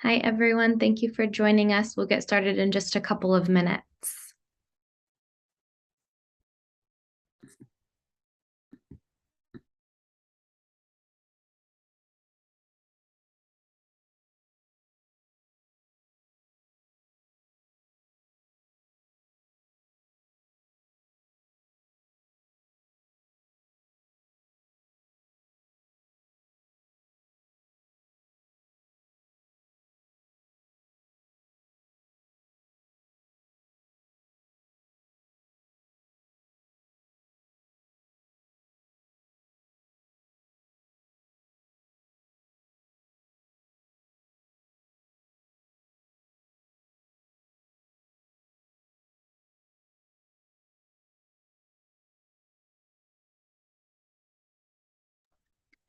Hi, everyone. Thank you for joining us. We'll get started in just a couple of minutes.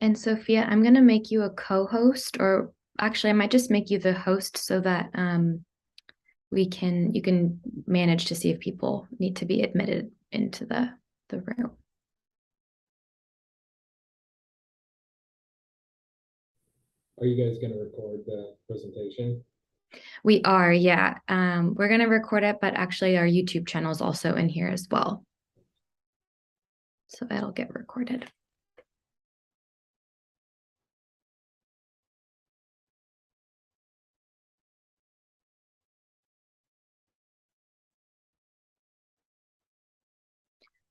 And Sophia, I'm going to make you a co-host, or actually, I might just make you the host so that you can manage to see if people need to be admitted into the room. Are you guys going to record the presentation? We are, yeah. We're going to record it, but actually our YouTube channel is also in here as well. So that'll get recorded.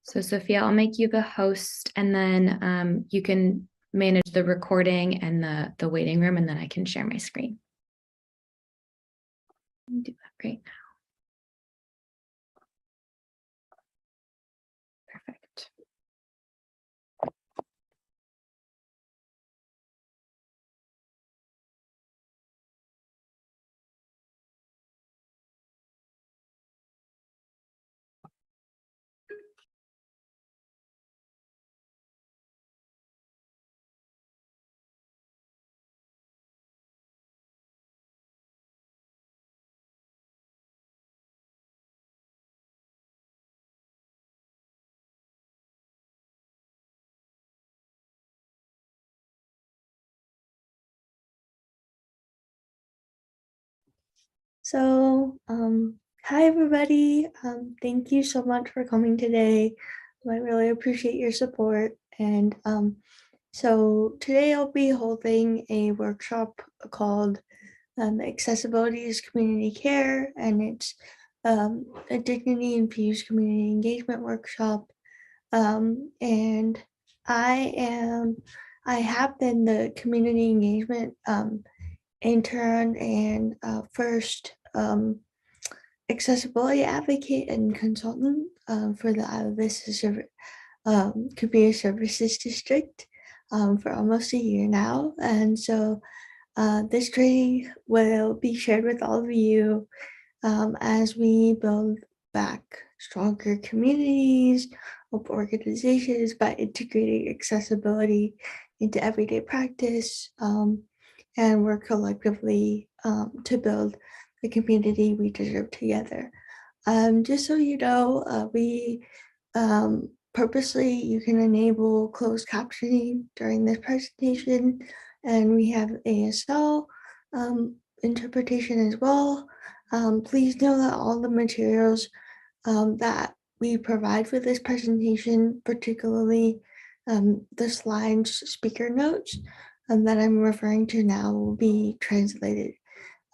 So Sophia, I'll make you the host, and then you can manage the recording and the waiting room, and then I can share my screen. Do that right now. Perfect. Hi everybody. Thank you so much for coming today. I really appreciate your support. And so today I'll be holding a workshop called Accessibility is Community Care, and it's a dignity infused community engagement workshop. And I have been the community engagement intern and first accessibility advocate and consultant for the IVCSD Community Services District for almost a year now. And so this training will be shared with all of you as we build back stronger communities of organizations by integrating accessibility into everyday practice and work collectively to build the community we deserve together. Just so you know, we purposely, you can enable closed captioning during this presentation, and we have ASL interpretation as well. Please know that all the materials that we provide for this presentation, particularly the slides, speaker notes that I'm referring to now, will be translated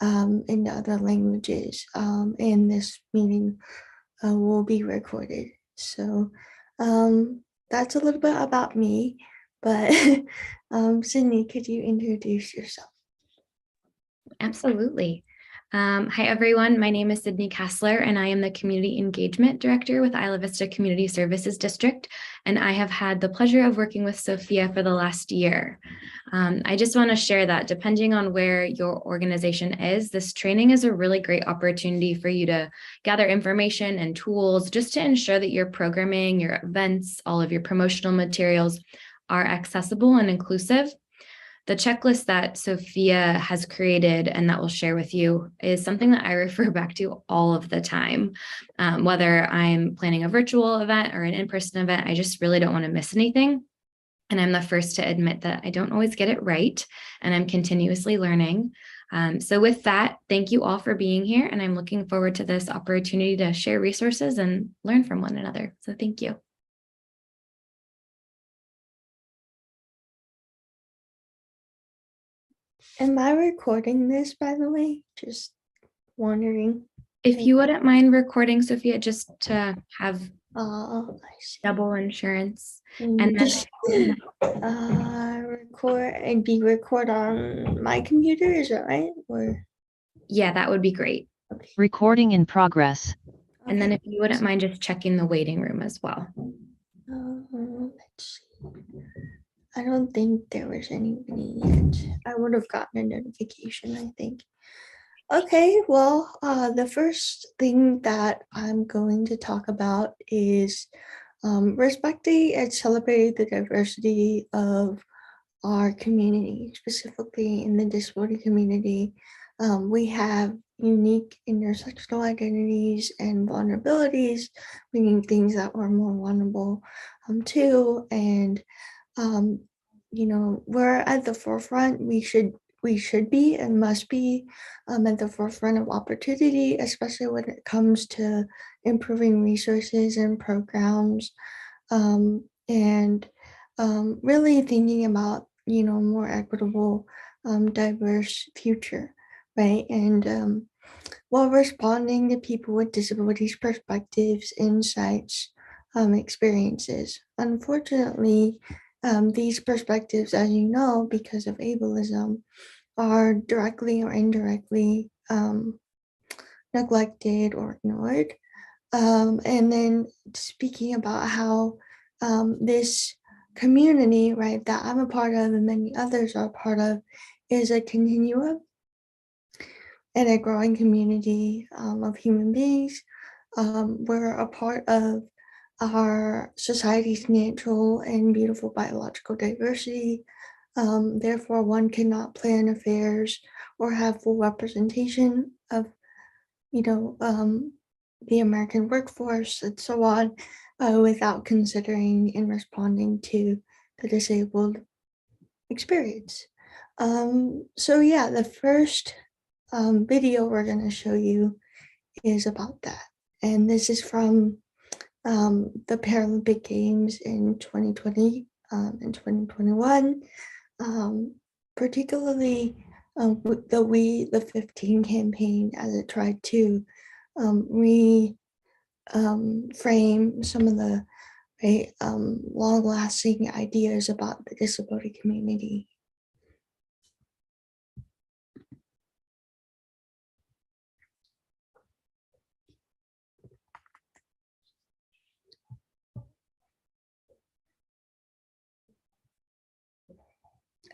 into other languages, and this meeting will be recorded. So that's a little bit about me, but Sydney, could you introduce yourself? Absolutely. Hi, everyone. My name is Sydney Kessler, and I am the Community Engagement Director with Isla Vista Community Services District, and I have had the pleasure of working with Sophia for the last year. I just want to share that depending on where your organization is, this training is a really great opportunity for you to gather information and tools just to ensure that your programming, your events, all of your promotional materials are accessible and inclusive. The checklist that Sophia has created and that we'll share with you is something that I refer back to all of the time. Whether I'm planning a virtual event or an in-person event, I just really don't want to miss anything. And I'm the first to admit that I don't always get it right, and I'm continuously learning. So with that, thank you all for being here, and I'm looking forward to this opportunity to share resources and learn from one another. So thank you. Am I recording this, by the way? Just wondering. If you wouldn't mind recording, Sophia, just to have I see. double insurance. And And just record and be record on my computer, is that right? Or yeah, that would be great. okay. Recording in progress. And then if you wouldn't mind just checking the waiting room as well. Let's see. I don't think there was anybody yet. I would have gotten a notification, I think. Okay, well, the first thing that I'm going to talk about is respecting and celebrating the diversity of our community, specifically in the disability community. We have unique intersectional identities and vulnerabilities, meaning things that we're more vulnerable to. And, we're at the forefront. We should be and must be at the forefront of opportunity, especially when it comes to improving resources and programs, and really thinking about more equitable, diverse future, right? And while responding to people with disabilities perspectives, insights, experiences. Unfortunately, these perspectives, as you know, because of ableism, are directly or indirectly neglected or ignored. And then speaking about how this community, right, that I'm a part of and many others are a part of, is a continuum and a growing community of human beings. We're a part of our society's natural and beautiful biological diversity. Therefore, one cannot plan affairs or have full representation of, the American workforce and so on, without considering and responding to the disabled experience. So yeah, the first video we're going to show you is about that. And this is from the Paralympic Games in 2020 and 2021, particularly with the We the 15 campaign, as it tried to reframe some of the long-lasting ideas about the disability community.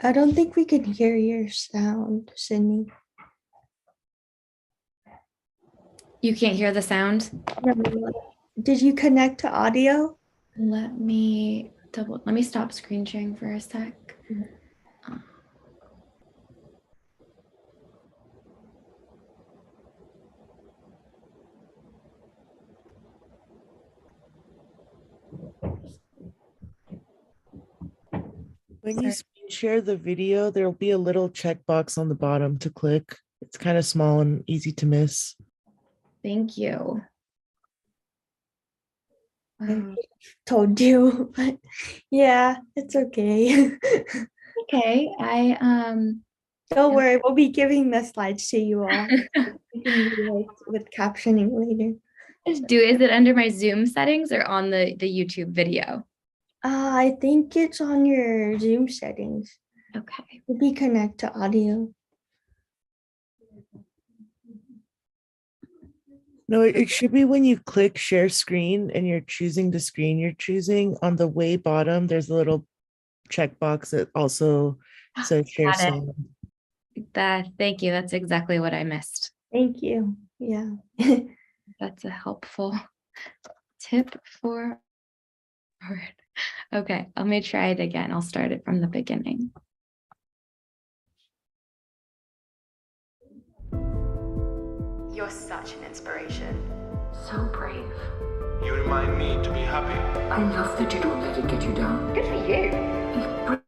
I don't think we can hear your sound, Sydney. You can't hear the sound? Did you connect to audio? Let me stop screen sharing for a sec. When you screen share the video, there'll be a little checkbox on the bottom to click. It's kind of small and easy to miss. Thank you. I told you, but yeah, it's okay. Okay, Don't worry, we'll be giving the slides to you all. You can do it with captioning later. is it under my Zoom settings or on the YouTube video? I think it's on your Zoom settings. Okay. Maybe connect to audio. No, it should be when you click share screen and you're choosing the screen you're choosing. On the way bottom, there's a little checkbox that also says share Got it. slide. Thank you. That's exactly what I missed. Thank you. Yeah. That's a helpful tip for. Okay, let me try it again. I'll start it from the beginning. You're such an inspiration. So brave. You remind me to be happy. I love that you don't let it get you down. Good for you. You break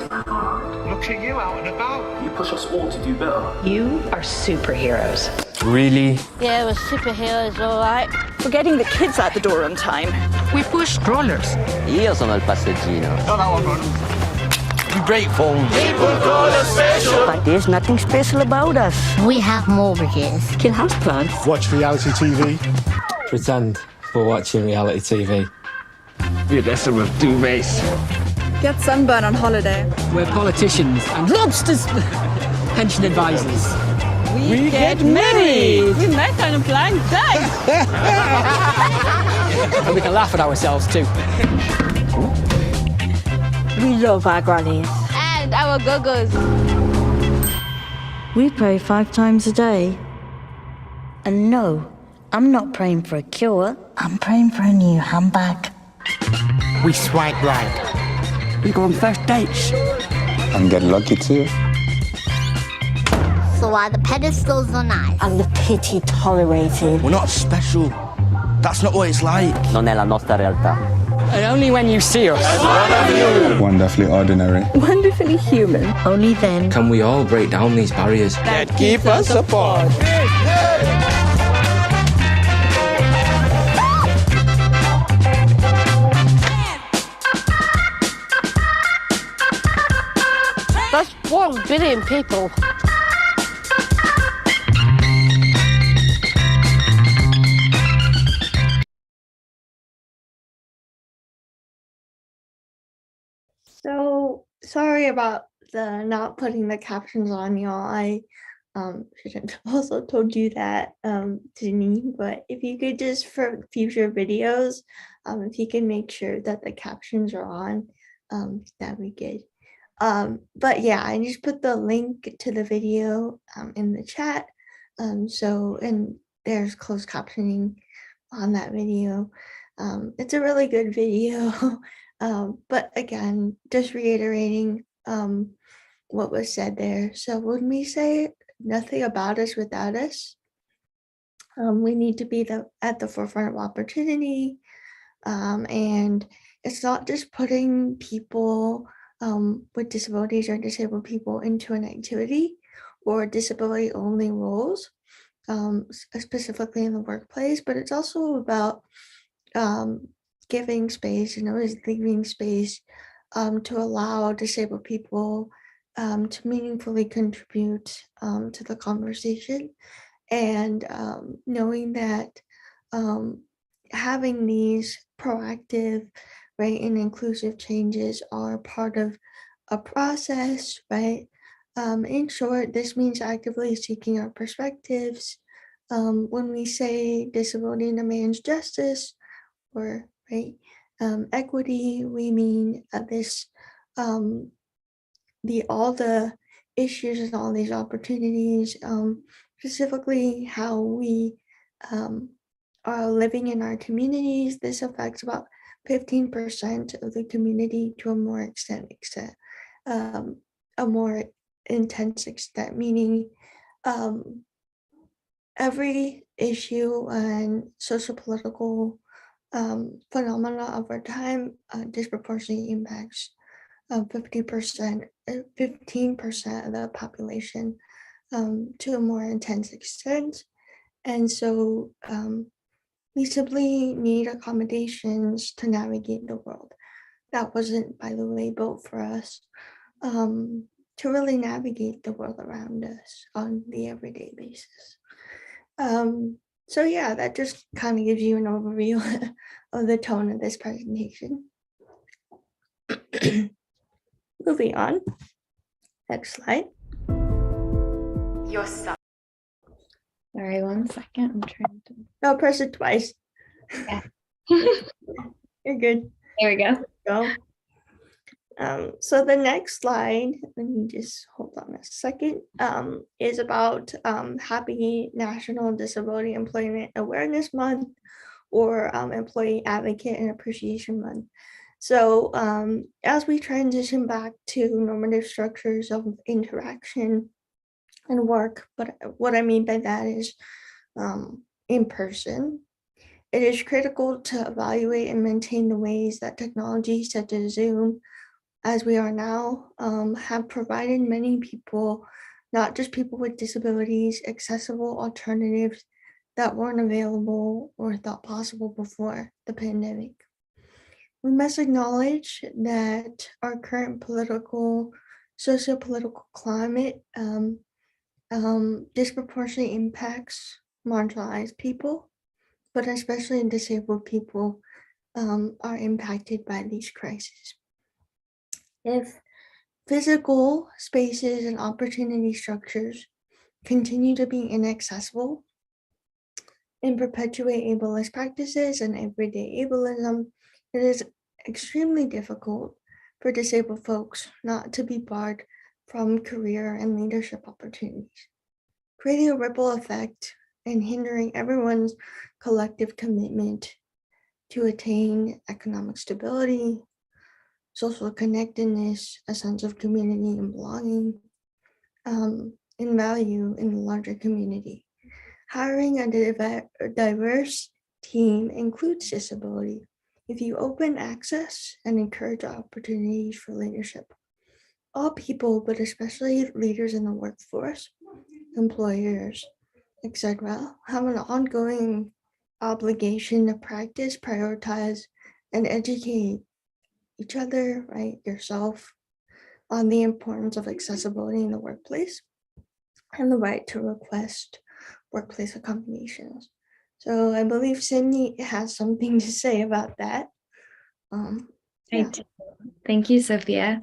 my heart. Look at you out and about. You push us all to do better. You are superheroes. Really? Yeah, we're superheroes, all right. We're getting the kids out the door on time. We push strollers. Io sono il passeggino. We break phones. But there's nothing special about us. We have mortgages. Kill houseplants. Watch reality TV. Pretend we're watching reality TV. Wir essen with duvets. Get sunburn on holiday. We're politicians and lobsters. Pension advisors. We get married. We met on a blind date. And we can laugh at ourselves too. We love our grannies. And our go-go's. We pray 5 times a day. And no, I'm not praying for a cure. I'm praying for a new handbag. We swipe right. We go on first dates. And get lucky too. So are the pedestals are nice? And the pity tolerated. We're not special. That's not what it's like. Non è la nostra realtà. And only when you see us. Wonderfully ordinary. Wonderfully human. Only then Can we all break down these barriers That keep us apart. That's 1 billion people. So sorry about the not putting the captions on, y'all. I shouldn't have also told you that, Janine, but if you could just for future videos, if you can make sure that the captions are on, that'd be good. But yeah, I just put the link to the video in the chat. And there's closed captioning on that video. It's a really good video. But again, just reiterating what was said there. So when we say nothing about us without us, we need to be at the forefront of opportunity. And it's not just putting people with disabilities or disabled people into an activity or disability only roles, specifically in the workplace, but it's also about giving space and always leaving space to allow disabled people to meaningfully contribute to the conversation, and knowing that having these proactive, right, and inclusive changes are part of a process, right? In short, this means actively seeking our perspectives. When we say disability demands justice, or right, equity, we mean this all the issues and all these opportunities, specifically how we are living in our communities. This affects about 15% of the community to a more a more intense extent, meaning every issue and socio-political phenomena of our time disproportionately impacts 15% of the population to a more intense extent. And so we simply need accommodations to navigate the world. That wasn't, by the way, built for us to really navigate the world around us on the everyday basis. So yeah, that just kind of gives you an overview of the tone of this presentation. Moving on. Next slide. Your son. Sorry, 1 second. I'm trying to. No, press it twice. Yeah. You're good. There we go. Go. So the next slide, let me just hold on a second, is about Happy National Disability Employment Awareness Month, or Employee Advocate and Appreciation Month. So as we transition back to normative structures of interaction and work, but what I mean by that is in person, it is critical to evaluate and maintain the ways that technology such as Zoom, as we are now, have provided many people not just people with disabilities, accessible alternatives that weren't available or thought possible before the pandemic. We must acknowledge that our current socio-political climate disproportionately impacts marginalized people, but especially disabled people are impacted by these crises. If physical spaces and opportunity structures continue to be inaccessible and perpetuate ableist practices and everyday ableism, it is extremely difficult for disabled folks not to be barred from career and leadership opportunities, creating a ripple effect and hindering everyone's collective commitment to attain economic stability, social connectedness, a sense of community and belonging, and value in the larger community. Hiring a diverse team includes disability. If you open access and encourage opportunities for leadership, all people, but especially leaders in the workforce, employers, etc., have an ongoing obligation to practice, prioritize, and educate each other, right, yourself, on the importance of accessibility in the workplace and the right to request workplace accommodations. So I believe Sydney has something to say about that. Thank you, Sophia.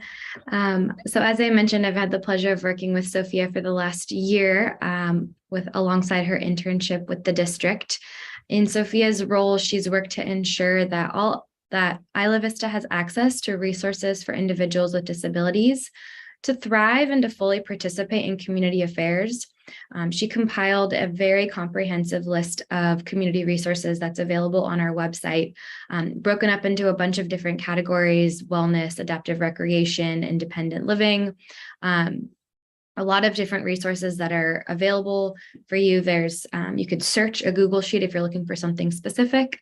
So as I mentioned, I've had the pleasure of working with Sophia for the last year alongside her internship with the district. In Sophia's role, she's worked to ensure that Isla Vista has access to resources for individuals with disabilities to thrive and to fully participate in community affairs. She compiled a very comprehensive list of community resources that's available on our website, broken up into a bunch of different categories: wellness, adaptive recreation, independent living, a lot of different resources that are available for you. You could search a Google Sheet if you're looking for something specific.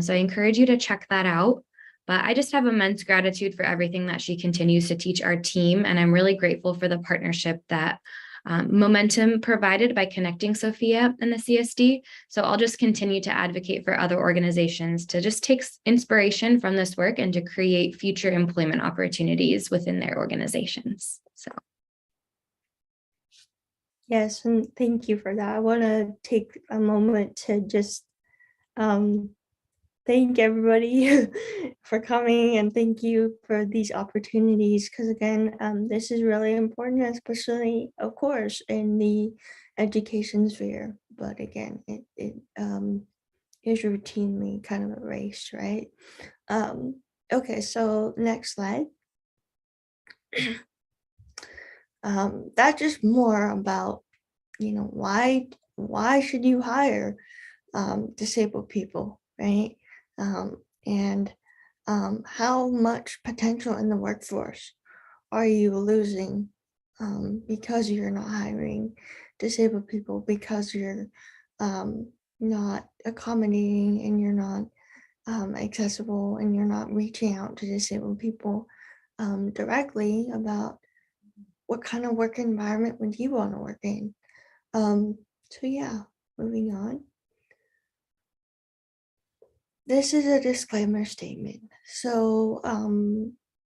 So I encourage you to check that out. But I just have immense gratitude for everything that she continues to teach our team. And I'm really grateful for the partnership that Momentum provided by connecting Sophia and the CSD. So I'll just continue to advocate for other organizations to just take inspiration from this work and to create future employment opportunities within their organizations. So. Yes, and thank you for that. I want to take a moment to just thank everybody for coming, and thank you for these opportunities, because again, this is really important, especially, of course, in the education sphere. But again, it is routinely kind of erased, right? Okay, so next slide. That's just more about, why should you hire disabled people, right? And how much potential in the workforce are you losing because you're not hiring disabled people, because you're not accommodating, and you're not accessible, and you're not reaching out to disabled people directly about what kind of work environment would you want to work in. So yeah, moving on. This is a disclaimer statement. So,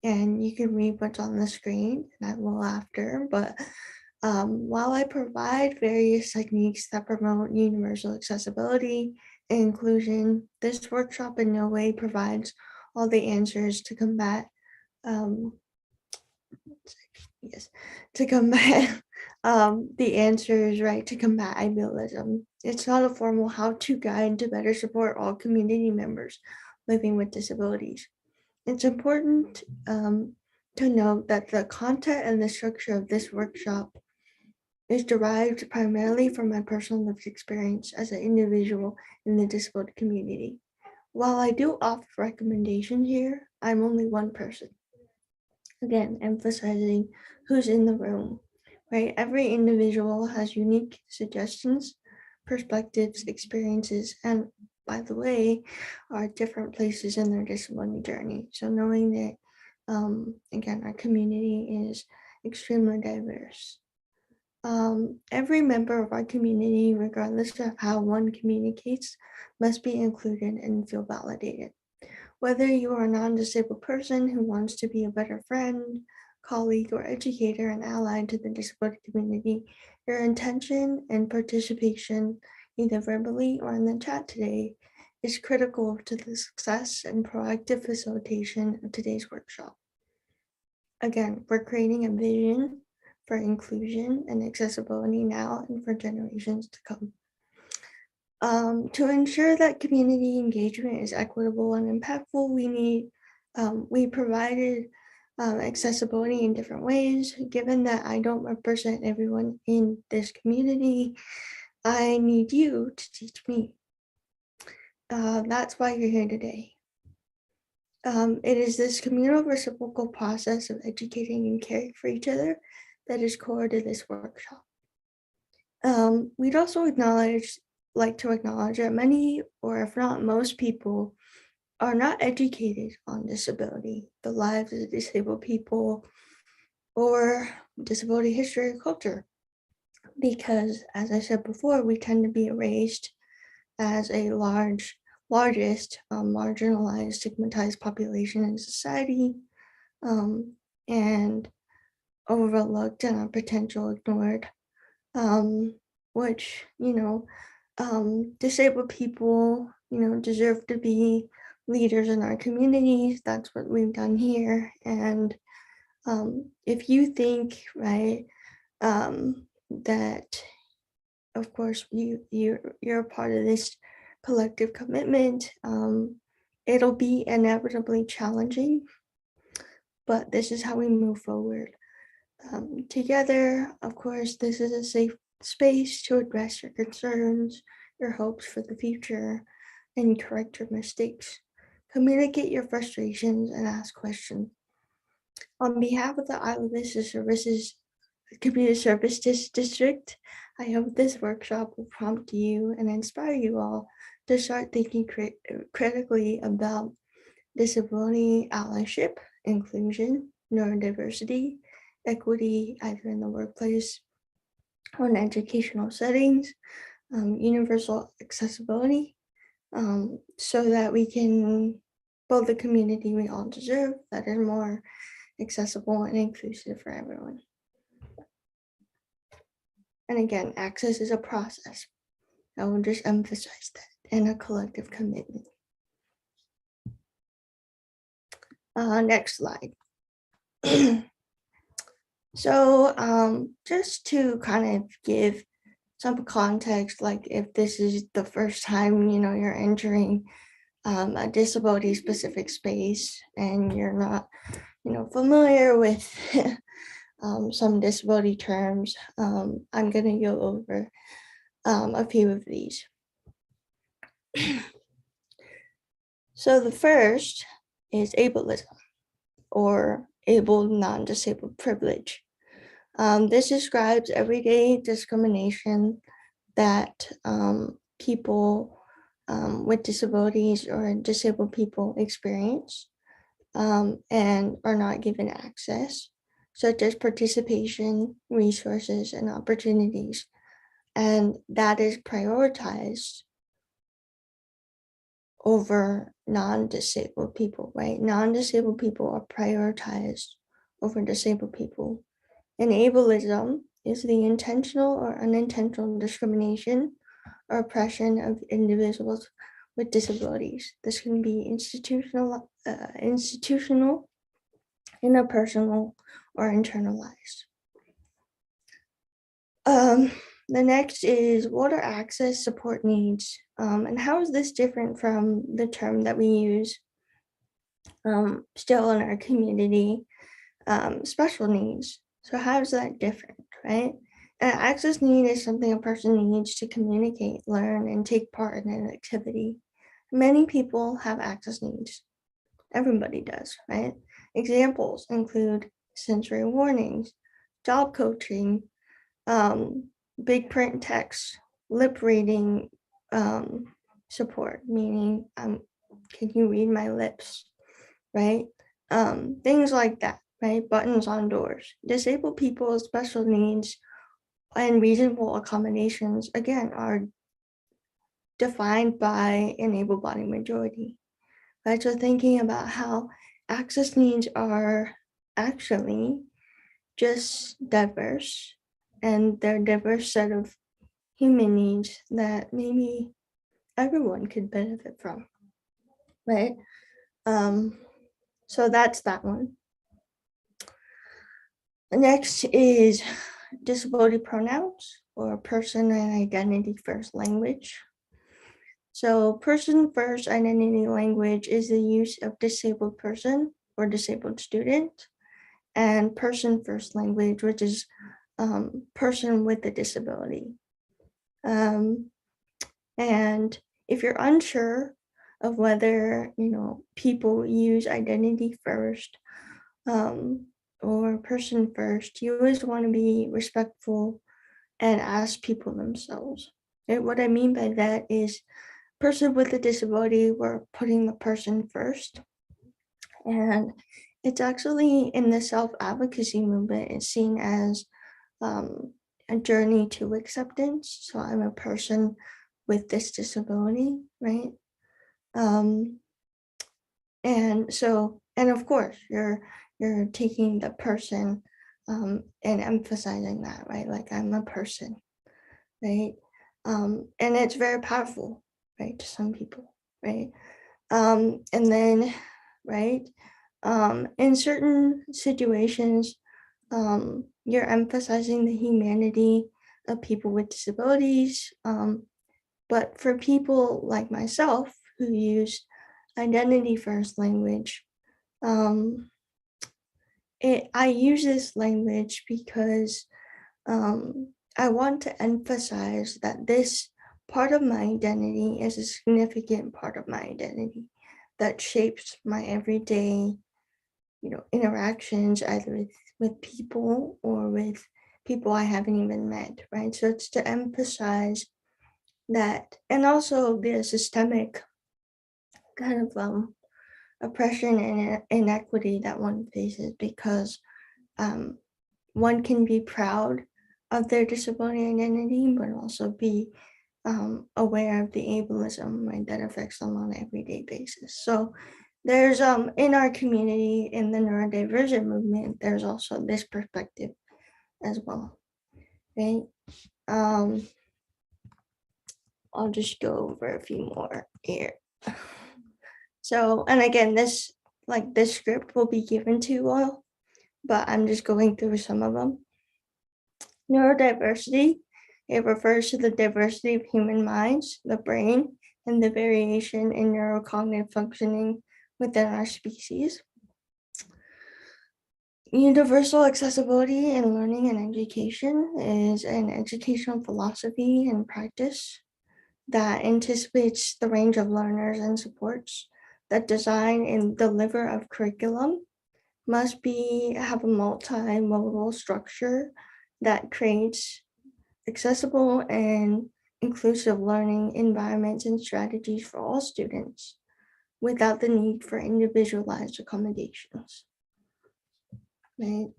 and you can read what's on the screen, and I will after, but while I provide various techniques that promote universal accessibility and inclusion, this workshop in no way provides all the answers to combat the answers, right, to combat ableism. It's not a formal how-to guide to better support all community members living with disabilities. It's important to note that the content and the structure of this workshop is derived primarily from my personal lived experience as an individual in the disabled community. While I do offer recommendations here, I'm only one person. Again, emphasizing who's in the room, right? Every individual has unique suggestions, perspectives, experiences, and by the way, are different places in their disability journey. So knowing that, again, our community is extremely diverse. Every member of our community, regardless of how one communicates, must be included and feel validated. Whether you are a non-disabled person who wants to be a better friend, colleague, or educator and ally to the disability community, your intention and participation, either verbally or in the chat today, is critical to the success and proactive facilitation of today's workshop. Again, we're creating a vision for inclusion and accessibility now and for generations to come. To ensure that community engagement is equitable and impactful, we provided accessibility in different ways. Given that I don't represent everyone in this community, I need you to teach me. That's why you're here today. It is this communal reciprocal process of educating and caring for each other that is core to this workshop. We'd also like to acknowledge that many, or if not most people, are not educated on disability, the lives of disabled people, or disability history or culture. Because, as I said before, we tend to be erased as a largest marginalized, stigmatized population in society, and overlooked and our potential ignored, which, disabled people, deserve to be leaders in our communities. That's what we've done here. And if you think, right, that, of course, you're a part of this collective commitment, it'll be inevitably challenging, but this is how we move forward. Together, of course, this is a safe space to address your concerns, your hopes for the future, and correct your mistakes. Communicate your frustrations and ask questions. On behalf of the Isla Vista Services Community Service District, I hope this workshop will prompt you and inspire you all to start thinking critically about disability allyship, inclusion, neurodiversity, equity, either in the workplace or in educational settings, universal accessibility, so that we can build the community we all deserve that is more accessible and inclusive for everyone. And again, access is a process. I will just emphasize that, and a collective commitment. Next slide. So just to kind of give some context, like if this is the first time, you're entering a disability specific space and you're not, familiar with some disability terms, I'm going to go over a few of these. So the first is ableism, or able non-disabled privilege. This describes everyday discrimination that people with disabilities or disabled people experience and are not given access, such as participation, resources, and opportunities. And that is prioritized over non-disabled people, right? Non-disabled people are prioritized over disabled people. And ableism is the intentional or unintentional discrimination or oppression of individuals with disabilities. This can be institutional, interpersonal, or internalized. The next is what are access support needs, and how is this different from the term that we use still in our community, special needs. So how is that different, right? An access need is something a person needs to communicate, learn, and take part in an activity. Many people have access needs. Everybody does, right? Examples include sensory warnings, job coaching, big print text, lip reading support, meaning can you read my lips, right? Things like that, right? Buttons on doors. Disabled people with special needs and reasonable accommodations, again, are defined by an able-bodied majority, right? So thinking about how access needs are actually just diverse, and they're a diverse set of human needs that maybe everyone could benefit from, right? So that's that one. Next is disability pronouns, or person and identity first language. So person first identity language is the use of disabled person or disabled student, and person first language, which is person with a disability. And if you're unsure of whether, people use identity first or person first, you always want to be respectful and ask people themselves. And what I mean by that is, person with a disability, we're putting the person first. And it's actually, in the self-advocacy movement, it's seen as a journey to acceptance. So I'm a person with this disability, right? And of course, you're taking the person and emphasizing that, right? Like, I'm a person, right? And it's very powerful, right, to some people, right? And then, right, in certain situations, you're emphasizing the humanity of people with disabilities. But for people like myself who use identity first language, I use this language because I want to emphasize that this part of my identity is a significant part of my identity that shapes my everyday, interactions, either with people or with people I haven't even met, right? So it's to emphasize that, and also the systemic kind of oppression and inequity that one faces, because one can be proud of their disability identity, but also be aware of the ableism, right, that affects them on an everyday basis. So there's in our community, in the neurodivergent movement, there's also this perspective as well, right? I'll just go over a few more here. So, and again, this script will be given to you all, but I'm just going through some of them. Neurodiversity, it refers to the diversity of human minds, the brain, and the variation in neurocognitive functioning within our species. Universal accessibility in learning and education is an educational philosophy and practice that anticipates the range of learners and supports that design and deliver of curriculum must have a multimodal structure that creates accessible and inclusive learning environments and strategies for all students without the need for individualized accommodations. Right?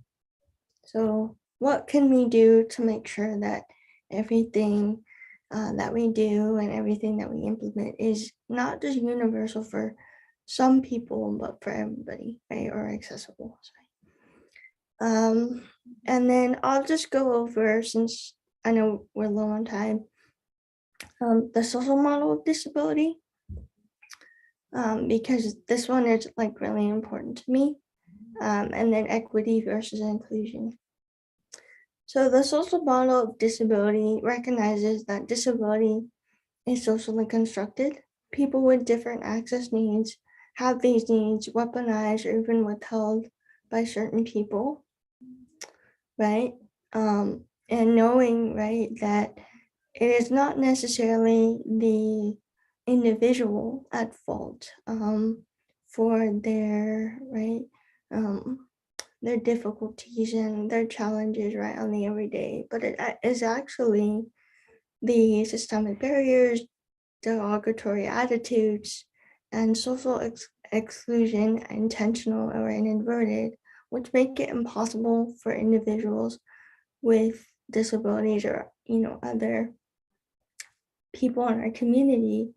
So what can we do to make sure that everything that we do and everything that we implement is not just universal for some people, but for everybody, right? Or accessible. Sorry. And then I'll just go over, since I know we're low on time, the social model of disability, because this one is like really important to me, and then equity versus inclusion. So the social model of disability recognizes that disability is socially constructed. People with different access needs have these needs weaponized or even withheld by certain people, right? And knowing, right, that it is not necessarily the individual at fault for their, right, their difficulties and their challenges, right, on the everyday, but it is actually the systemic barriers, derogatory attitudes, and social exclusion, intentional or inadvertent, which make it impossible for individuals with disabilities or, other people in our community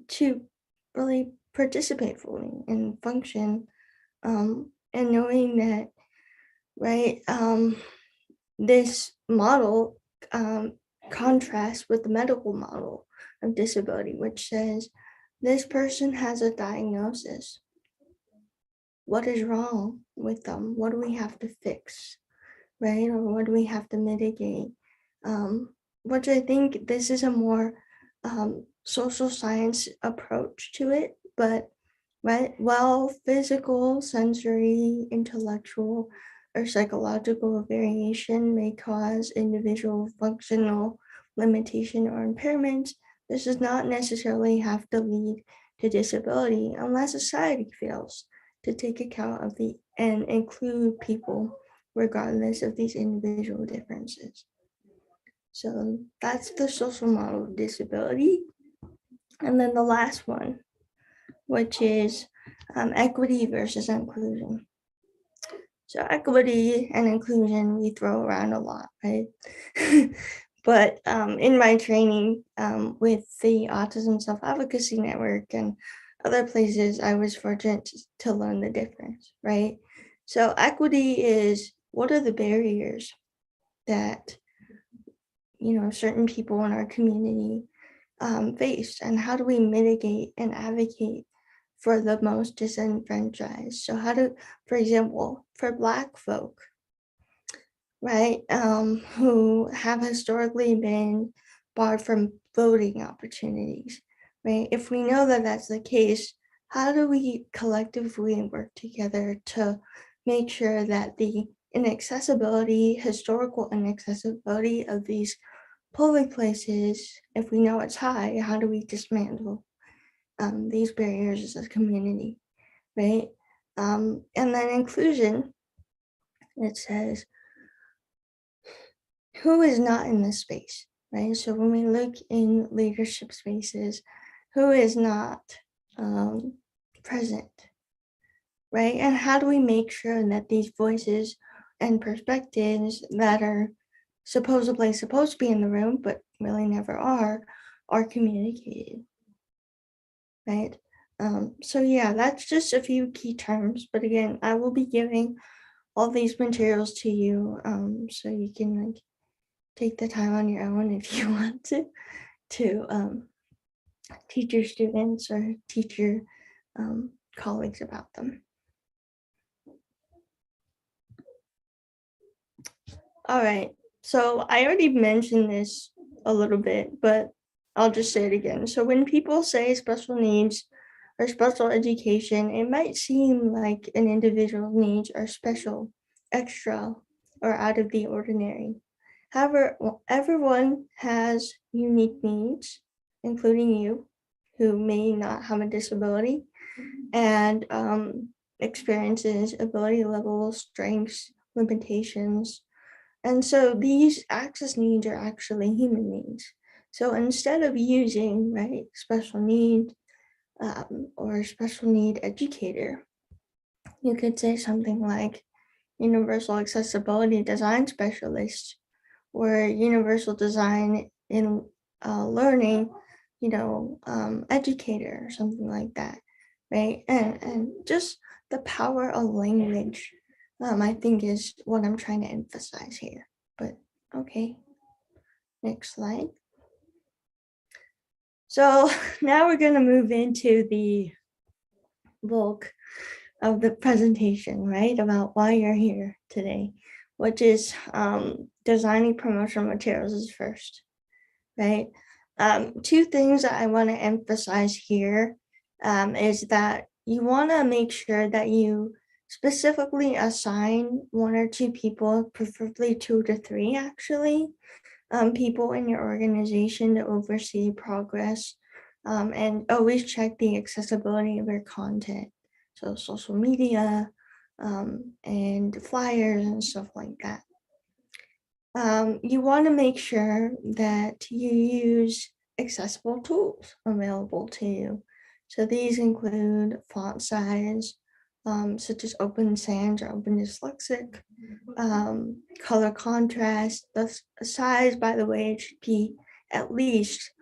to really participate fully and function, and knowing that, right, this model contrasts with the medical model of disability, which says this person has a diagnosis. What is wrong with them? What do we have to fix, right? Or what do we have to mitigate? Which I think this is a more social science approach to it, but right, while physical, sensory, intellectual, or psychological variation may cause individual functional limitation or impairment, this does not necessarily have to lead to disability unless society fails to take account of and include people regardless of these individual differences. So that's the social model of disability. And then the last one, which is equity versus inclusion. So equity and inclusion we throw around a lot, right? But in my training with the Autism Self-Advocacy Network and other places, I was fortunate to learn the difference, right? So equity is, what are the barriers that, certain people in our community face, and how do we mitigate and advocate for the most disenfranchised? So for example, for Black folk, right, who have historically been barred from voting opportunities, right? If we know that that's the case, how do we collectively work together to make sure that the historical inaccessibility of these polling places, if we know it's high, how do we dismantle these barriers as a community, right? And then inclusion, it says, who is not in this space, right? So when we look in leadership spaces, who is not present, right? And how do we make sure that these voices and perspectives that are supposedly supposed to be in the room, but really never are communicated, right? So yeah, that's just a few key terms, but again, I will be giving all these materials to you, so you can take the time on your own if you want to teach your students or teach your colleagues about them. All right, so I already mentioned this a little bit, but I'll just say it again. So when people say special needs or special education, it might seem like an individual's needs are special, extra, or out of the ordinary. However, everyone has unique needs, including you, who may not have a disability, and experiences, ability levels, strengths, limitations. And so these access needs are actually human needs. So instead of using, right, special need or special need educator, you could say something like universal accessibility design specialist, or universal design in learning, educator or something like that, right? And just the power of language, I think, is what I'm trying to emphasize here. But okay, next slide. So now we're going to move into the bulk of the presentation, right, about why you're here today, which is designing promotional materials is first, right? Two things that I want to emphasize here is that you want to make sure that you specifically assign 1 or 2 people, preferably 2 to 3 actually, people in your organization to oversee progress, and always check the accessibility of your content. So social media and flyers and stuff like that. You want to make sure that you use accessible tools available to you. So these include font size, such as open sans or open dyslexic, color contrast. The size, by the way, it should be at least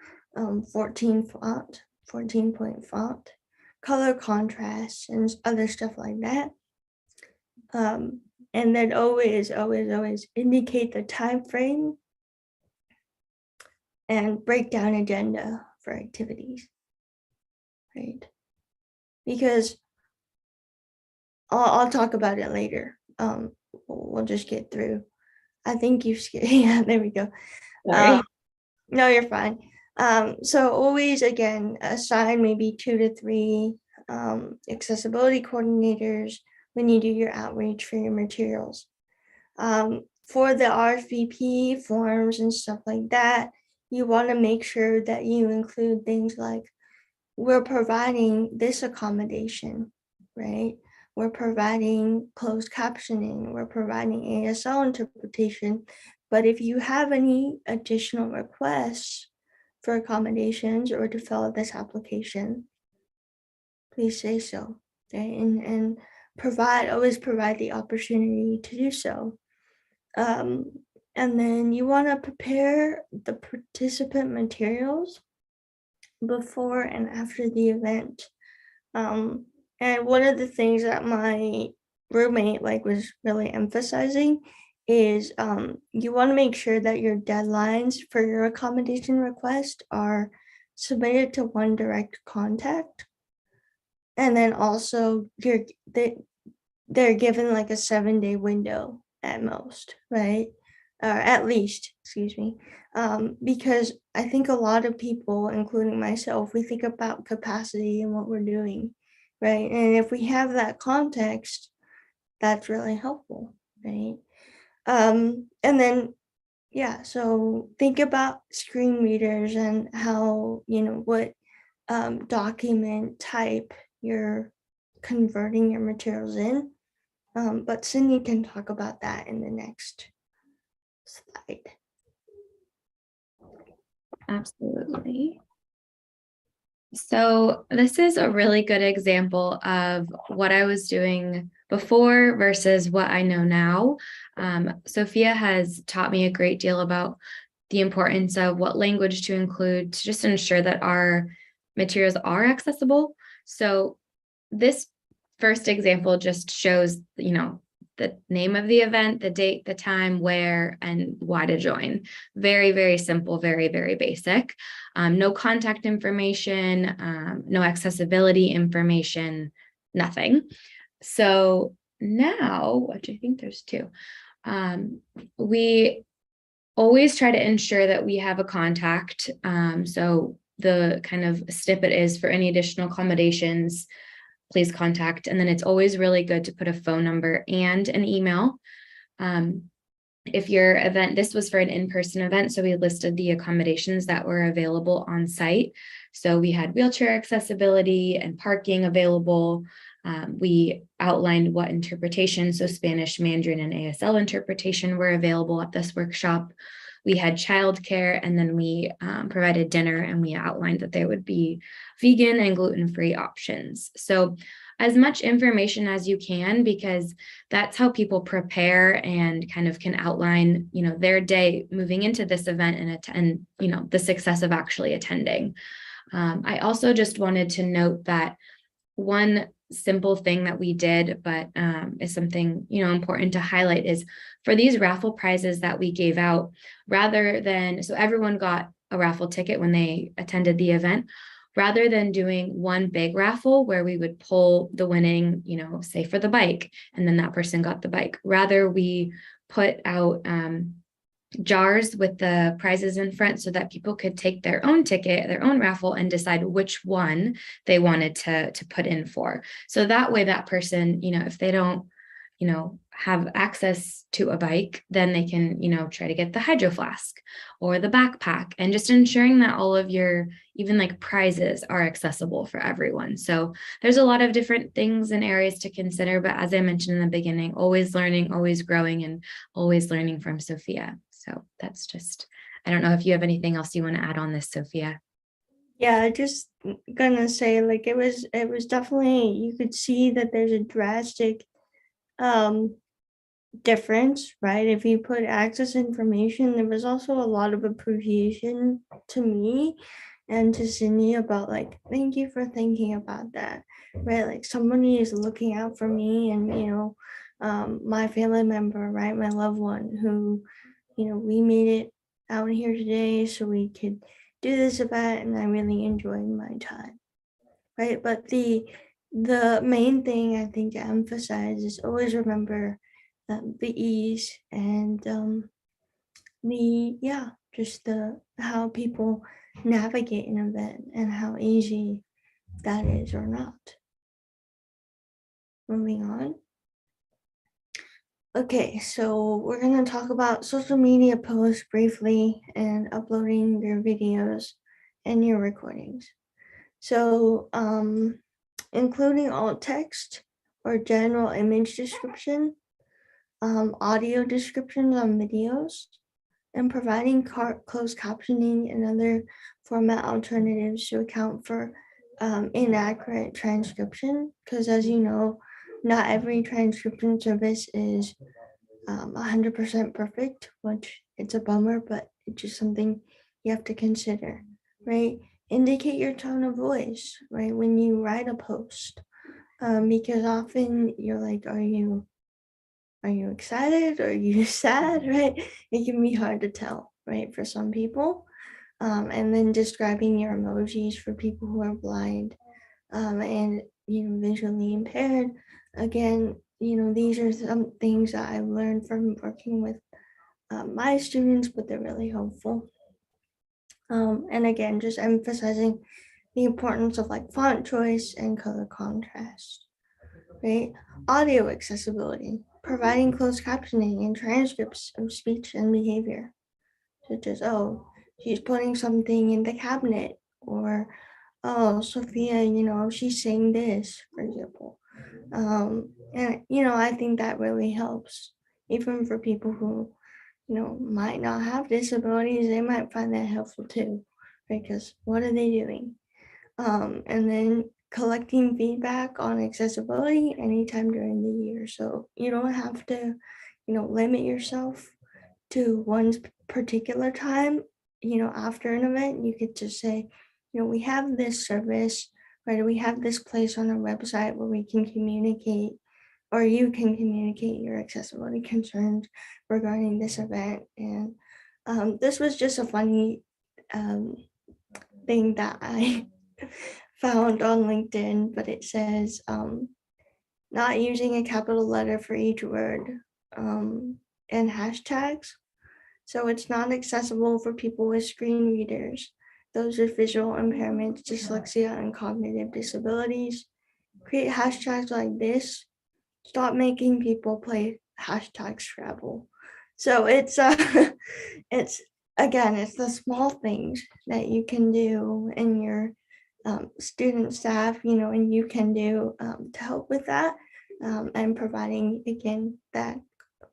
14 point font, color contrast, and other stuff like that. And then always indicate the time frame and break down agenda for activities, right? Because I'll talk about it later. We'll just get through. I think you've yeah, there we go. Sorry. No, you're fine. So always, again, assign maybe 2 to 3 accessibility coordinators when you do your outreach for your materials. For the RSVP forms and stuff like that, you want to make sure that you include things like, we're providing this accommodation, right? We're providing closed captioning, we're providing ASL interpretation. But if you have any additional requests for accommodations or to fill out this application, please say so, okay? And always provide the opportunity to do so. And then you want to prepare the participant materials before and after the event. And one of the things that my roommate was really emphasizing is you want to make sure that your deadlines for your accommodation request are submitted to one direct contact. And then also they're given like a 7-day window at most, right? Or at least, excuse me. Because I think a lot of people, including myself, we think about capacity and what we're doing, right? And if we have that context, that's really helpful, right? And then, yeah, so think about screen readers and how, what document type you're converting your materials in. But Cindy can talk about that in the next slide. Absolutely. So this is a really good example of what I was doing before versus what I know now. Sophia has taught me a great deal about the importance of what language to include to just ensure that our materials are accessible. So this first example just shows, the name of the event, the date, the time, where, and why to join. Very, very simple, very, very basic. No contact information, no accessibility information, nothing. So now, which I think there's 2, we always try to ensure that we have a contact. So the kind of snippet is, for any additional accommodations, please contact. And then it's always really good to put a phone number and an email. If your event, this was for an in-person event, so we listed the accommodations that were available on site. So we had wheelchair accessibility and parking available. We outlined what interpretation, so Spanish, Mandarin, and ASL interpretation were available at this workshop. We had childcare, and then we provided dinner, and we outlined that there would be vegan and gluten-free options. So as much information as you can, because that's how people prepare and kind of can outline, their day moving into this event and the success of actually attending. I also just wanted to note that one simple thing that we did, but is something, important to highlight, is for these raffle prizes that we gave out, rather than, so everyone got a raffle ticket when they attended the event, rather than doing one big raffle where we would pull the winning, say for the bike, and then that person got the bike. Rather, we put out jars with the prizes in front so that people could take their own ticket, their own raffle, and decide which one they wanted to put in for. So that way, that person, if they don't, have access to a bike, then they can, try to get the hydro flask or the backpack, and just ensuring that all of your, even like prizes, are accessible for everyone. So there's a lot of different things and areas to consider, but as I mentioned in the beginning, always learning, always growing, and always learning from Sophia. So that's just, I don't know if you have anything else you want to add on this, Sophia. Yeah, just gonna say, like, it was definitely, you could see that there's a drastic difference, right? If you put access information, there was also a lot of appreciation to me and to Sydney about, like, thank you for thinking about that, right? Like, somebody is looking out for me, and my family member, right, my loved one, who, we made it out here today so we could do this event, and I really enjoyed my time, right? But the main thing I think to emphasize is always remember the ease and just the how people navigate an event and how easy that is or not. Moving on. Okay, so we're going to talk about social media posts briefly and uploading your videos and your recordings. So, including alt text or general image description, audio descriptions on videos, and providing closed captioning and other format alternatives to account for inaccurate transcription. Because as you know, not every transcription service is 100% perfect, which it's a bummer, but it's just something you have to consider, right? Indicate your tone of voice, right, when you write a post, because often you're like, are you excited? Are you sad, right? It can be hard to tell, right, for some people. And then describing your emojis for people who are blind and visually impaired. Again, these are some things that I've learned from working with my students, but they're really helpful. And again, just emphasizing the importance of like font choice and color contrast, right? Audio accessibility, providing closed captioning and transcripts of speech and behavior, such as, oh, she's putting something in the cabinet, or, oh, Sophia, she's saying this, for example. And, I think that really helps, even for people who, might not have disabilities, they might find that helpful too, because what are they doing? And then collecting feedback on accessibility anytime during the year. So you don't have to, limit yourself to one particular time, after an event. You could just say, we have this service, right? We have this place on our website where we can communicate, or you can communicate your accessibility concerns regarding this event. And this was just a funny thing that I found on LinkedIn, but it says not using a capital letter for each word and hashtags. So it's not accessible for people with screen readers, those with visual impairments, dyslexia, and cognitive disabilities. Create hashtags like this. Stop making people play hashtag Scrabble. So it's it's again, it's the small things that you can do in your student staff, and you can do to help with that, and providing again that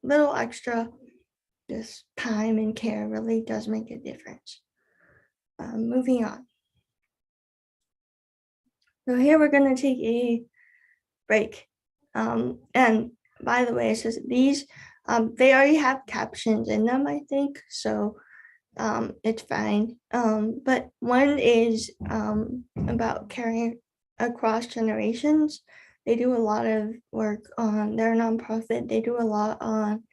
little extra just time and care really does make a difference. Moving on. So here we're going to take a break. And by the way, it says these, they already have captions in them, I think. So it's fine. But one is about caring across generations. They do a lot of work on, they're a nonprofit. They do a lot on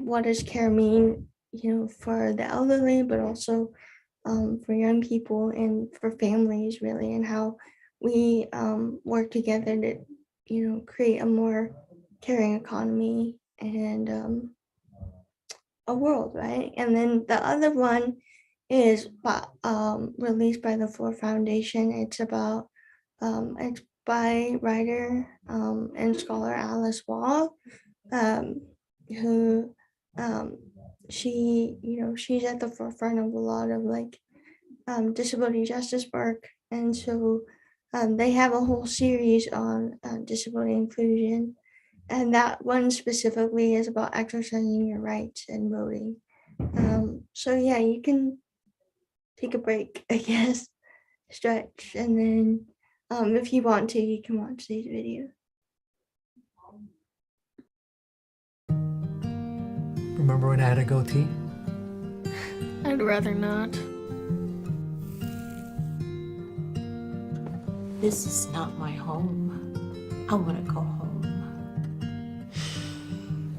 what does care mean, for the elderly, but also for young people and for families, really, and how we work together to, create a more caring economy and a world, right? And then the other one is released by the Floor Foundation. It's about it's by writer and scholar Alice Wall, who she's at the forefront of a lot of like disability justice work, and so they have a whole series on disability inclusion, and that one specifically is about exercising your rights and voting. So yeah, you can take a break, I guess, stretch, and then if you want to, you can watch these videos. Remember when I had a goatee? I'd rather not. This is not my home. I want to go home.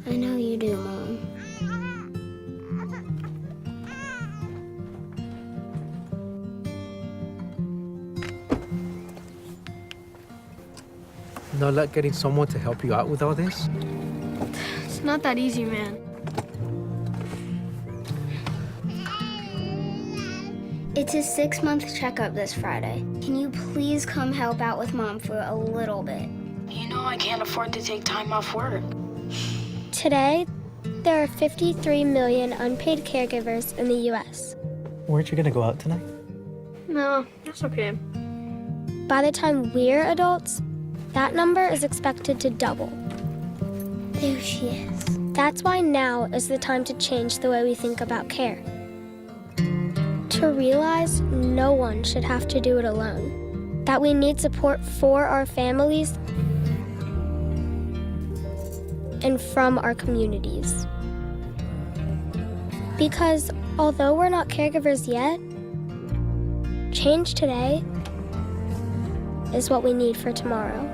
I know you do, Mom. No luck getting someone to help you out with all this? It's not that easy, man. It's his 6-month checkup this Friday. Can you please come help out with Mom for a little bit? You know I can't afford to take time off work. Today, there are 53 million unpaid caregivers in the U.S. Weren't you gonna go out tonight? No, that's okay. By the time we're adults, that number is expected to double. There she is. That's why now is the time to change the way we think about care. To realize no one should have to do it alone. That we need support for our families and from our communities. Because although we're not caregivers yet, change today is what we need for tomorrow.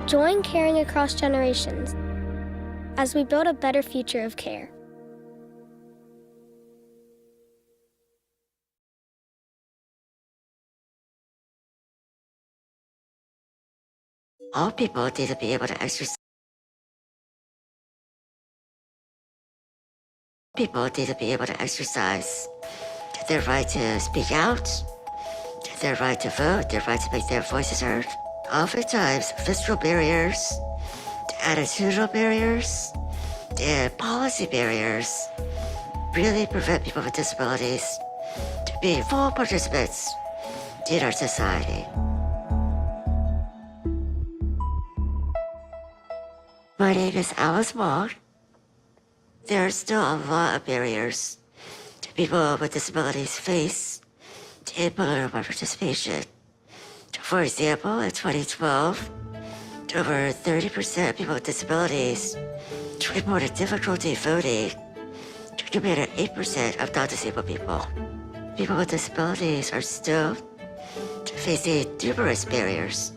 Join Caring Across Generations as we build a better future of care. All people need to be able to exercise. People need to be able to exercise their right to speak out, their right to vote, their right to make their voices heard. Oftentimes, physical barriers, attitudinal barriers, and policy barriers really prevent people with disabilities to be full participants in our society. My name is Alice Wong. There are still a lot of barriers that people with disabilities face in political participation. For example, in 2012, over 30% of people with disabilities reported difficulty voting compared to 8% of non-disabled people. People with disabilities are still facing numerous barriers,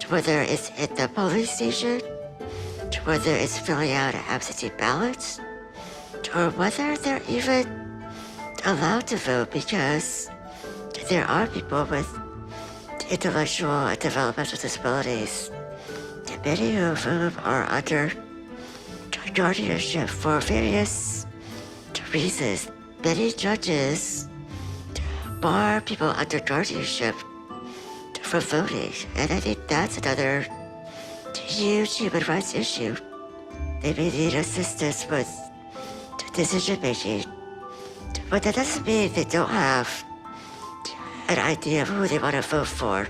whether it's at the polling station, whether it's filling out an absentee ballot, or whether they're even allowed to vote because there are people with intellectual and developmental disabilities, many of whom are under guardianship for various reasons. Many judges bar people under guardianship from voting, and I think that's another huge human rights issue. They may need assistance with decision making, but that doesn't mean they don't have an idea of who they want to vote for,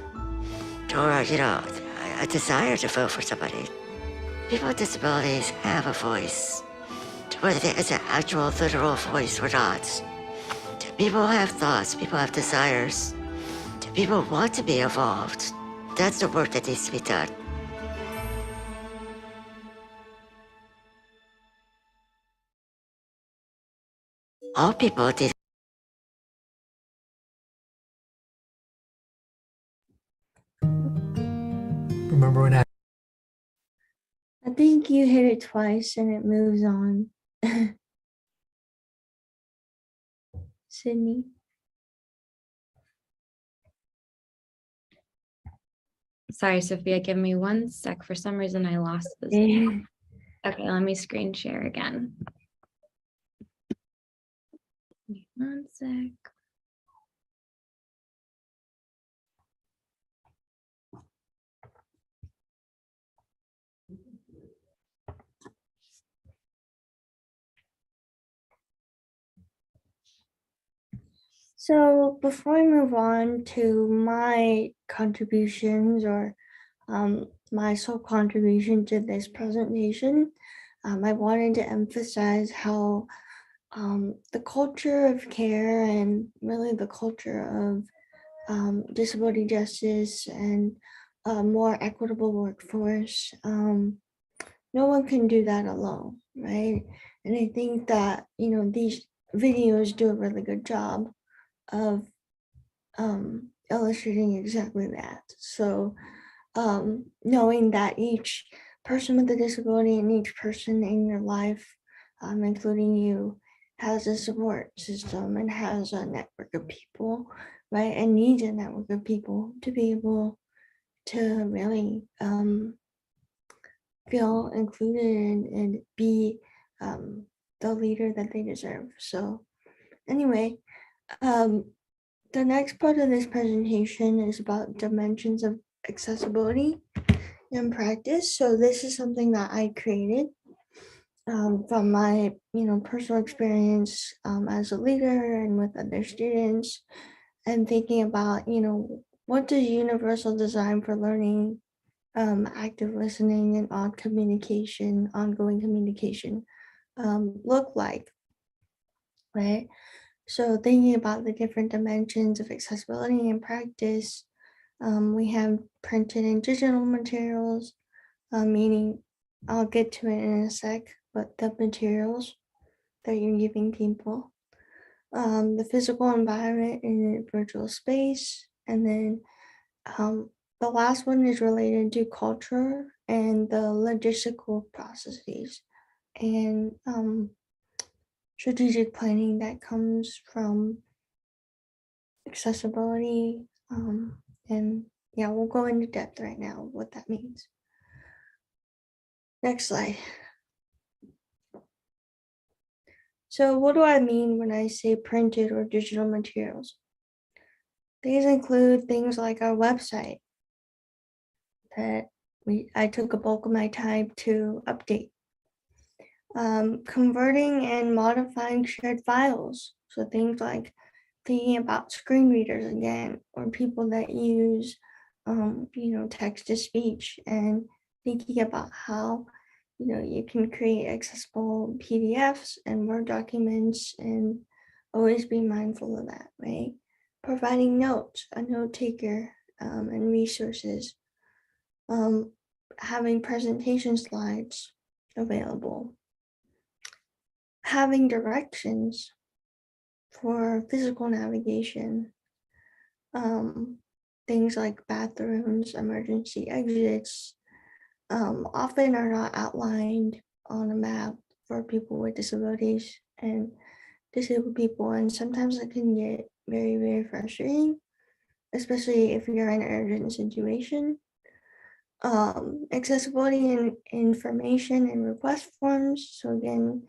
or, a desire to vote for somebody. People with disabilities have a voice, whether it's an actual literal voice or not. People have thoughts, people have desires, people want to be involved. That's the work that needs to be done. All people need. Remember when I think you hit it twice and it moves on. Sydney. Sorry, Sophia, give me 1 sec. For some reason, I lost this. Okay, let me screen share again. 1 sec. So before we move on to my contributions or my sole contribution to this presentation, I wanted to emphasize how the culture of care and really the culture of disability justice and a more equitable workforce. No one can do that alone, right? And I think that, these videos do a really good job of illustrating exactly that. So knowing that each person with a disability and each person in your life, including you, has a support system and has a network of people, right? And needs a network of people to be able to really feel included and be the leader that they deserve. So anyway, the next part of this presentation is about dimensions of accessibility in practice. So this is something that I created from my personal experience as a leader and with other students, and thinking about what does universal design for learning, active listening, and ongoing communication look like, right? So thinking about the different dimensions of accessibility in practice, we have printed and digital materials, meaning I'll get to it in a sec, but the materials that you're giving people, the physical environment in a virtual space, and then the last one is related to culture and the logistical processes and strategic planning that comes from accessibility. And yeah, we'll go into depth right now what that means. Next slide. So what do I mean when I say printed or digital materials? These include things like our website that I took a bulk of my time to update. Converting and modifying shared files. So things like thinking about screen readers again, or people that use, text to speech, and thinking about how, you can create accessible PDFs and Word documents, and always be mindful of that, right? Providing notes, a note taker, and resources. Having presentation slides available. Having directions for physical navigation, things like bathrooms, emergency exits, often are not outlined on a map for people with disabilities and disabled people, and sometimes it can get very, very frustrating, especially if you're in an urgent situation. Accessibility and information and request forms. So again,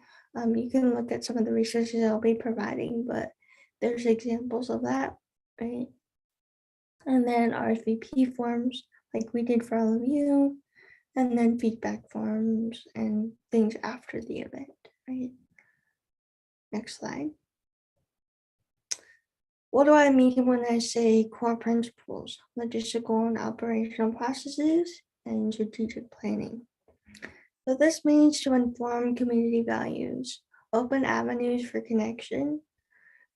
you can look at some of the resources I'll be providing, but there's examples of that, right? And then RSVP forms, like we did for all of you, and then feedback forms and things after the event, right? Next slide. What do I mean when I say core principles, logistical and operational processes, and strategic planning? So this means to inform community values, open avenues for connection,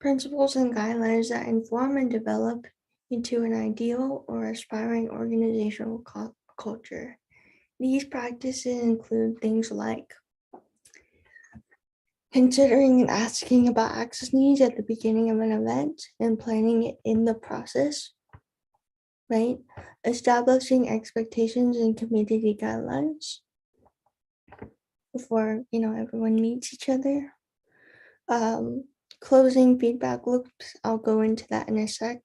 principles and guidelines that inform and develop into an ideal or aspiring organizational culture. These practices include things like considering and asking about access needs at the beginning of an event and planning it in the process, right? Establishing expectations and community guidelines before, everyone meets each other. Closing feedback loops, I'll go into that in a sec.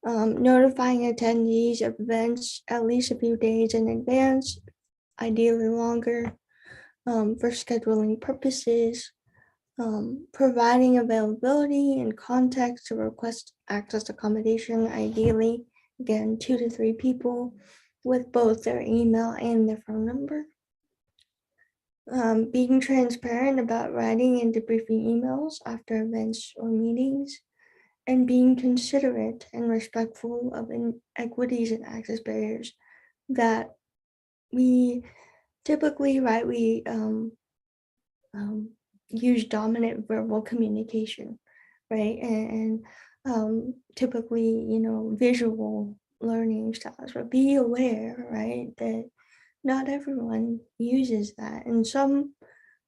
Notifying attendees of events at least a few days in advance, ideally longer, for scheduling purposes. Providing availability and context to request access accommodation, ideally, again, 2 to 3 people with both their email and their phone number. Being transparent about writing and debriefing emails after events or meetings, and being considerate and respectful of inequities and access barriers that we typically, right, we use dominant verbal communication, right? And typically, visual learning styles, but be aware, right, that not everyone uses that. And some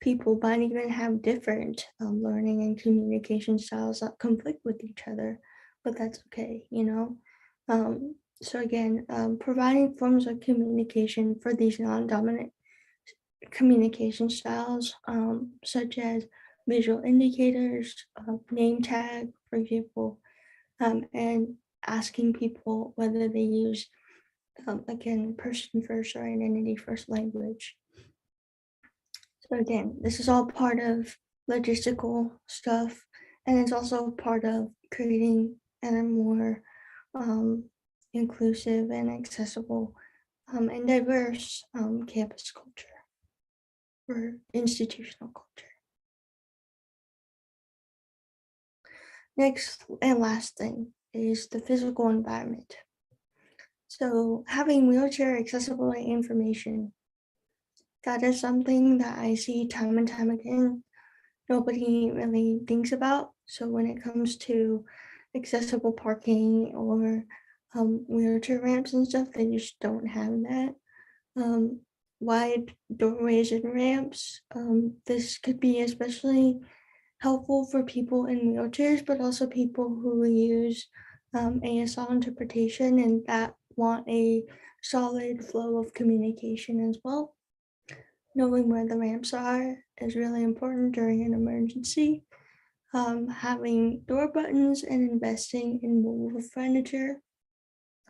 people might even have different learning and communication styles that conflict with each other, but that's okay. So again, providing forms of communication for these non-dominant communication styles, such as visual indicators, name tag, for example, and asking people whether they use, again, person first or identity first language. So again, this is all part of logistical stuff, and it's also part of creating a more inclusive and accessible and diverse campus culture or institutional culture. Next and last thing is the physical environment. So having wheelchair accessibility information, that is something that I see time and time again. Nobody really thinks about. So when it comes to accessible parking or wheelchair ramps and stuff, they just don't have that. Wide doorways and ramps. This could be especially helpful for people in wheelchairs, but also people who use ASL interpretation and that want a solid flow of communication as well. Knowing where the ramps are is really important during an emergency. Having door buttons and investing in movable furniture.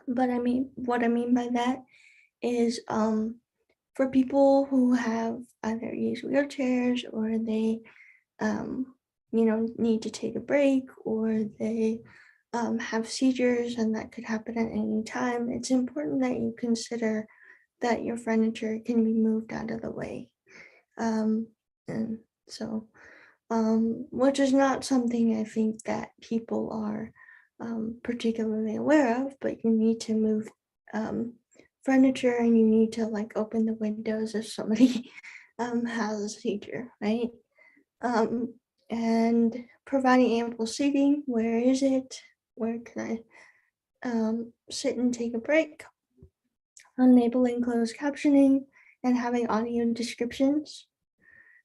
But what I mean by that is for people who have either used wheelchairs or they need to take a break or they have seizures and that could happen at any time, it's important that you consider that your furniture can be moved out of the way. And so, which is not something I think that people are particularly aware of, but you need to move furniture and you need to like open the windows if somebody has a seizure, right? And providing ample seating. Where is it? Where can I sit and take a break? Enabling closed captioning and having audio descriptions.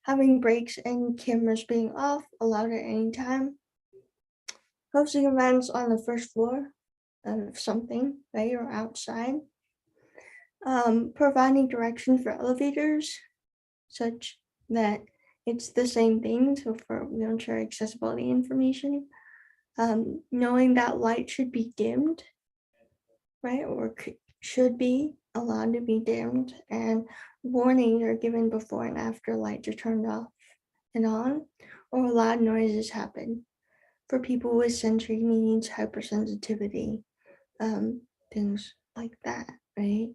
Having breaks and cameras being off, allowed at any time. Hosting events on the first floor of something, right, or outside. Providing directions for elevators, such that it's the same thing, so for wheelchair accessibility information. Knowing that light should be dimmed, right, or should be allowed to be dimmed, and warnings are given before and after lights are turned off and on, or loud noises happen. For people with sensory needs, hypersensitivity, things like that, right?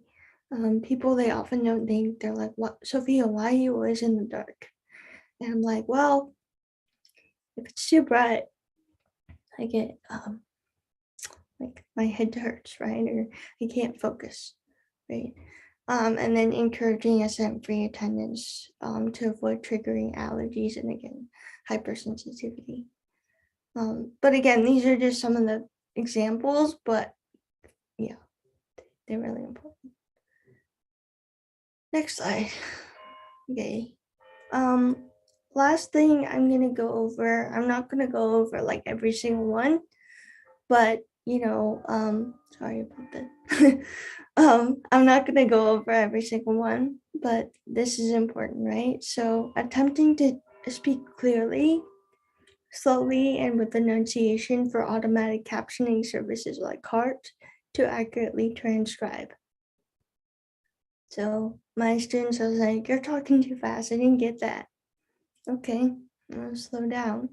People, they often don't think, they're like, what, Sophia, why are you always in the dark? And I'm like, well, if it's too bright, I get like my head hurts, right? Or I can't focus, right? And then encouraging scent-free attendance to avoid triggering allergies and again, hypersensitivity. But again, these are just some of the examples, but yeah, they're really important. Next slide. Okay. Last thing I'm gonna go over, I'm not gonna go over like every single one, but sorry about that. I'm not gonna go over every single one, but this is important, right? So attempting to speak clearly, slowly, and with enunciation for automatic captioning services like CART to accurately transcribe. So my students, I was like, you're talking too fast, I didn't get that. Okay, I'll slow down.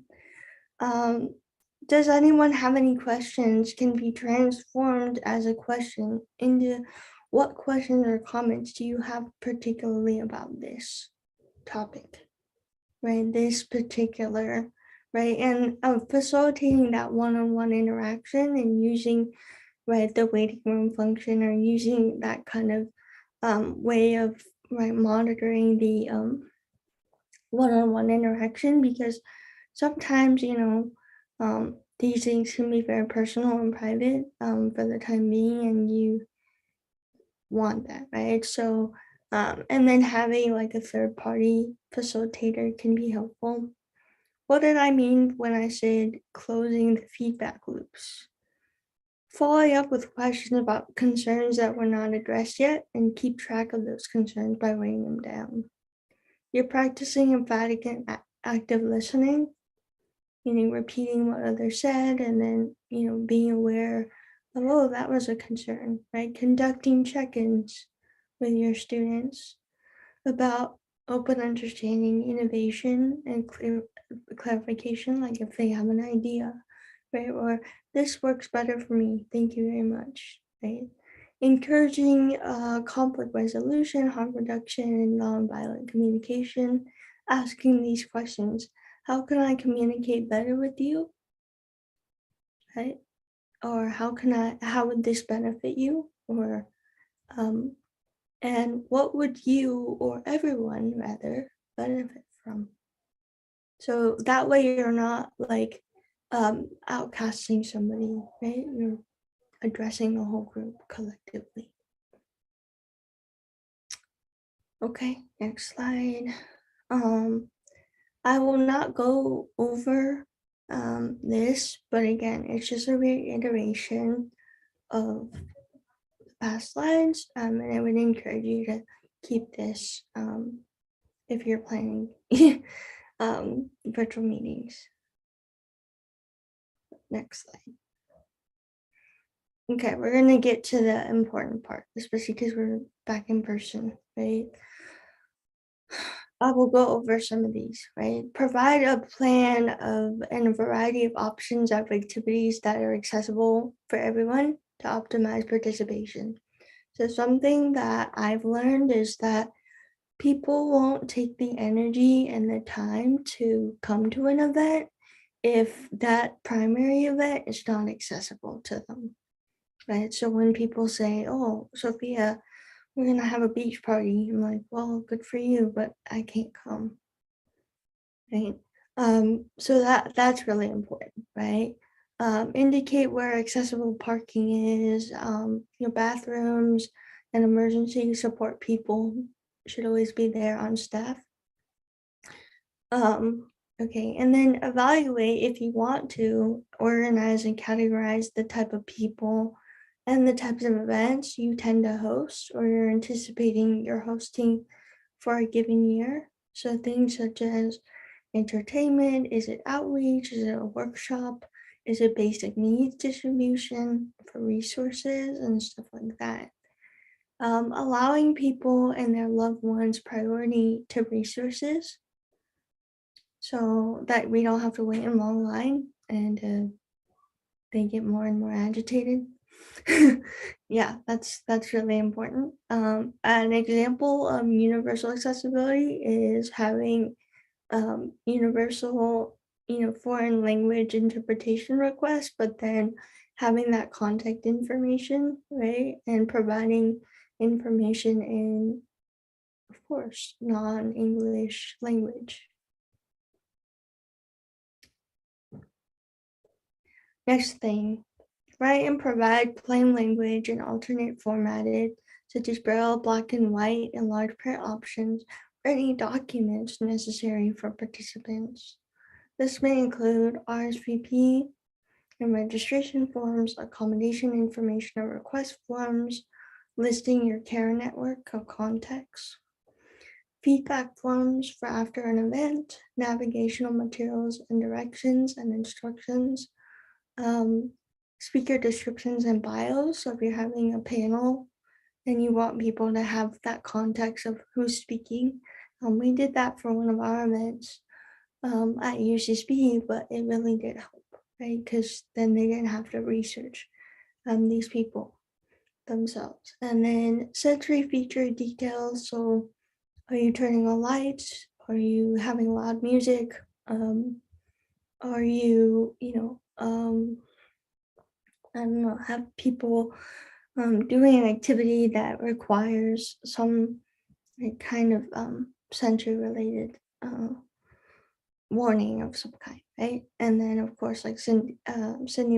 Does anyone have any questions? Can be transformed as a question into what questions or comments do you have particularly about this topic, right? This particular, right? And facilitating that one-on-one interaction and using, right, the waiting room function or using that kind of way of, right, monitoring the one-on-one interaction, because sometimes, these things can be very personal and private for the time being, and you want that, right? So, and then having like a third party facilitator can be helpful. What did I mean when I said closing the feedback loops? Following up with questions about concerns that were not addressed yet, and keep track of those concerns by writing them down. You're practicing emphatic and active listening, meaning repeating what others said, and then, being aware of, oh, that was a concern, right? Conducting check-ins with your students about open understanding, innovation, and clarification, like if they have an idea, right? Or this works better for me, thank you very much, right? Encouraging conflict resolution, harm reduction, and nonviolent communication, asking these questions. How can I communicate better with you, right? Or how would this benefit you? Or, and what would you or everyone rather benefit from? So that way you're not like outcasting somebody, right? You're addressing the whole group collectively. Okay, next slide. I will not go over this, but again, it's just a reiteration of past slides, and I would encourage you to keep this if you're planning virtual meetings. Next slide. Okay, we're gonna get to the important part, especially because we're back in person, right? I will go over some of these, right? Provide a plan of and a variety of options of activities that are accessible for everyone to optimize participation. So something that I've learned is that people won't take the energy and the time to come to an event if that primary event is not accessible to them, right? So when people say, oh, Sophia, we're gonna have a beach party, I'm like, well, good for you, but I can't come, right? So that's really important, right? Indicate where accessible parking is, bathrooms and emergency support people should always be there on staff. Okay, and then evaluate if you want to organize and categorize the type of people and the types of events you tend to host or you're anticipating you're hosting for a given year. So things such as entertainment, is it outreach, is it a workshop, is it basic needs distribution for resources and stuff like that. Allowing people and their loved ones priority to resources so that we don't have to wait in long line and they get more and more agitated. Yeah, that's really important. An example of universal accessibility is having universal, foreign language interpretation requests, but then having that contact information, right? And providing information in, of course, non-English language. Next thing, write and provide plain language and alternate formatted, such as Braille, black and white, and large print options, or any documents necessary for participants. This may include RSVP and registration forms, accommodation information or request forms, listing your care network of contacts, feedback forms for after an event, navigational materials and directions and instructions, speaker descriptions and bios. So if you're having a panel and you want people to have that context of who's speaking, we did that for one of our events at UCSB, but it really did help, right? Because then they didn't have to research these people themselves. And then sensory feature details. So are you turning on lights? Are you having loud music? Are you, I don't know, have people doing an activity that requires some kind of sensory related warning of some kind, right? And then of course, like Sydney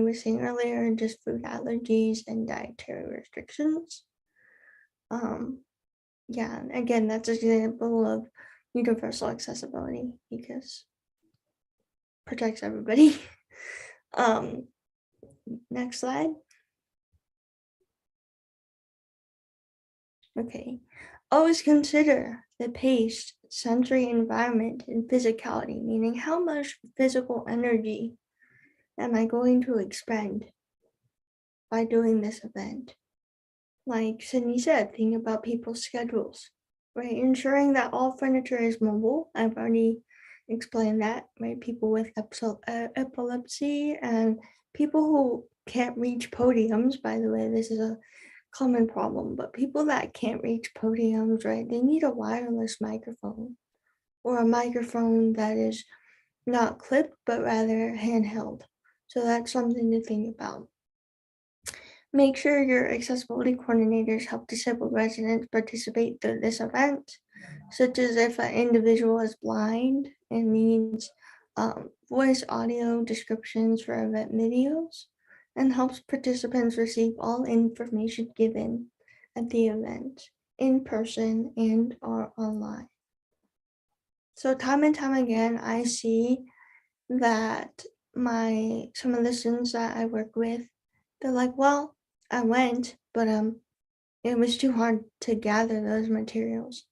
was saying earlier, just food allergies and dietary restrictions. Yeah, again, that's an example of universal accessibility because protects everybody. Next slide. Okay. Always consider the pace, sensory environment, and physicality, meaning how much physical energy am I going to expend by doing this event? Like Sydney said, think about people's schedules, right? Ensuring that all furniture is mobile. I've already explained that, right? People with epilepsy and people who can't reach podiums, by the way, this is a common problem, but people that can't reach podiums, right? They need a wireless microphone or a microphone that is not clipped, but rather handheld. So that's something to think about. Make sure your accessibility coordinators help disabled residents participate through this event, such as if an individual is blind and needs voice audio descriptions for event videos, and helps participants receive all information given at the event in person and or online. So time and time again, I see that some of the students that I work with, they're like, well, I went, but it was too hard to gather those materials.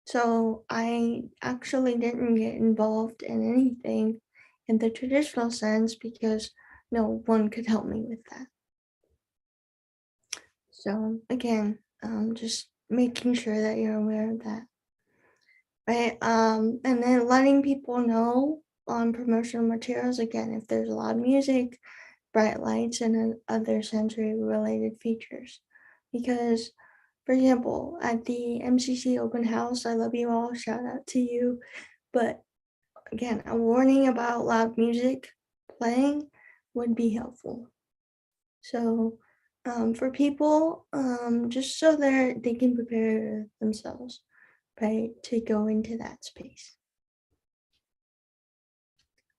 So I actually didn't get involved in anything in the traditional sense because no one could help me with that. So again, just making sure that you're aware of that. Right. And then letting people know on promotional materials, again, if there's loud music, bright lights, and other sensory related features. Because, for example, at the MCC open house, I love you all, shout out to you. But again, a warning about loud music playing would be helpful. So for people, just so they can prepare themselves, right, to go into that space.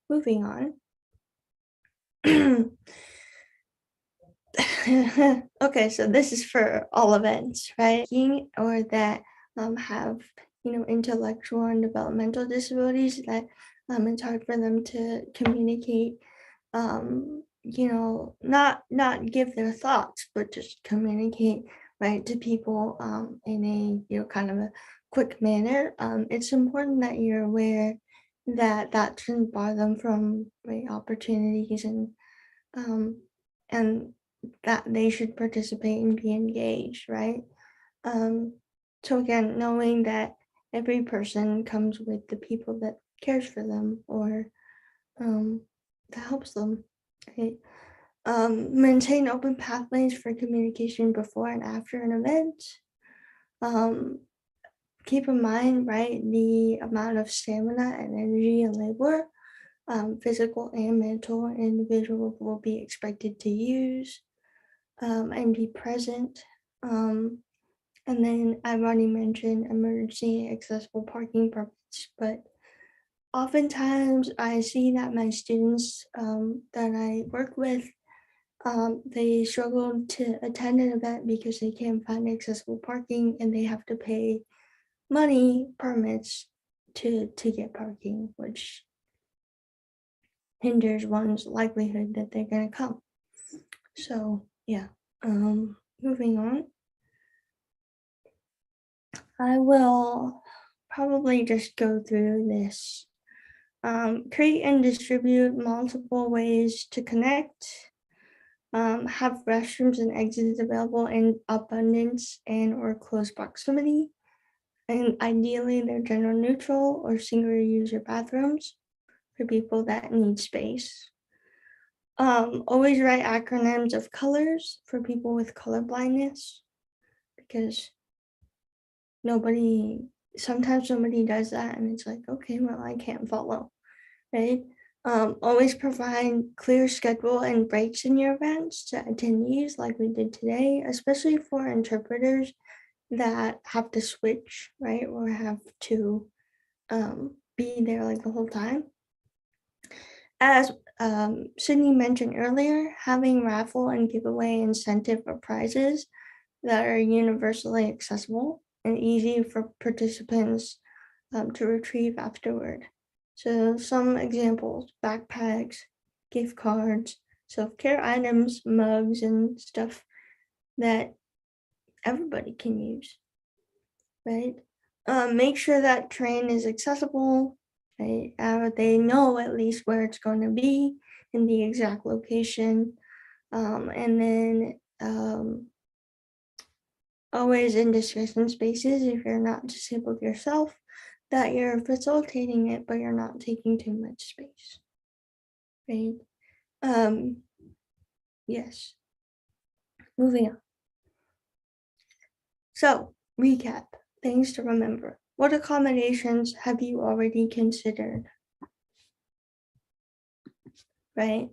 Moving on. Okay, so this is for all events, right? Or that have, intellectual and developmental disabilities that it's hard for them to communicate, not give their thoughts, but just communicate, right, to people in a, kind of a quick manner. It's important that you're aware that shouldn't bar them from, right, opportunities and that they should participate and be engaged, right? So again, knowing that every person comes with the people that cares for them or that helps them, right? Maintain open pathways for communication before and after an event. Keep in mind, right, the amount of stamina and energy and labor, physical and mental, an individual will be expected to use. And be present. And then I've already mentioned emergency accessible parking permits, but oftentimes I see that my students that I work with, they struggle to attend an event because they can't find accessible parking and they have to pay money permits to get parking, which hinders one's likelihood that they're going to come. So yeah, moving on. I will probably just go through this. Create and distribute multiple ways to connect. Have restrooms and exits available in abundance and or close proximity. And ideally, they're gender neutral or single user bathrooms for people that need space. Always write acronyms of colors for people with color blindness because sometimes somebody does that and it's like, okay, well, I can't follow, right? Always provide clear schedule and breaks in your events to attendees like we did today, especially for interpreters that have to switch, right? Or have to be there like the whole time. As Sydney mentioned earlier, having raffle and giveaway incentive or prizes that are universally accessible and easy for participants to retrieve afterward. So some examples: backpacks, gift cards, self-care items, mugs, and stuff that everybody can use, right? Make sure that train is accessible, right? They know at least where it's going to be in the exact location. And then always in discussion spaces, if you're not disabled yourself, that you're facilitating it, but you're not taking too much space, right? Yes. Moving on. So, recap, things to remember. What accommodations have you already considered? Right?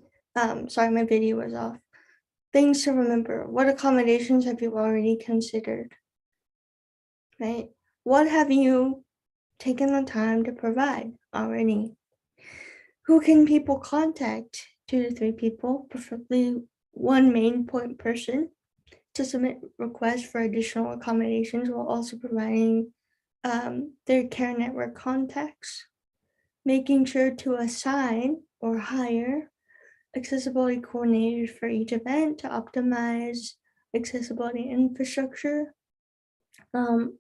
Sorry, my video was off. Things to remember. What accommodations have you already considered? Right? What have you taken the time to provide already? Who can people contact? 2 to 3 people, preferably one main point person, to submit requests for additional accommodations while also providing their care network contacts. Making sure to assign or hire accessibility coordinators for each event to optimize accessibility infrastructure,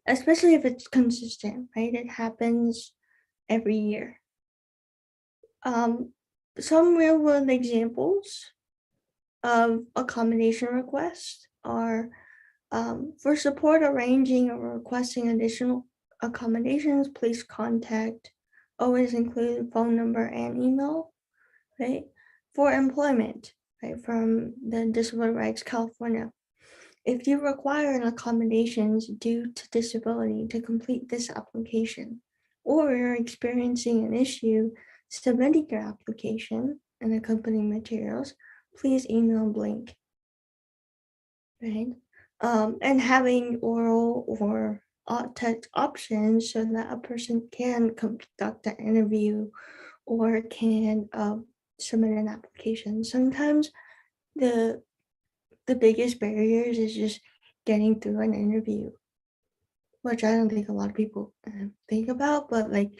especially if it's consistent, right? It happens every year. Some real world examples of accommodation requests are for support arranging or requesting additional accommodations, please contact, always include phone number and email, right? For employment, right, from the Disability Rights California. If you require an accommodations due to disability to complete this application, or you're experiencing an issue submitting your application and accompanying materials, please email blank, right? And having oral or text options so that a person can conduct an interview or can submit an application. Sometimes the biggest barriers is just getting through an interview, which I don't think a lot of people think about, but like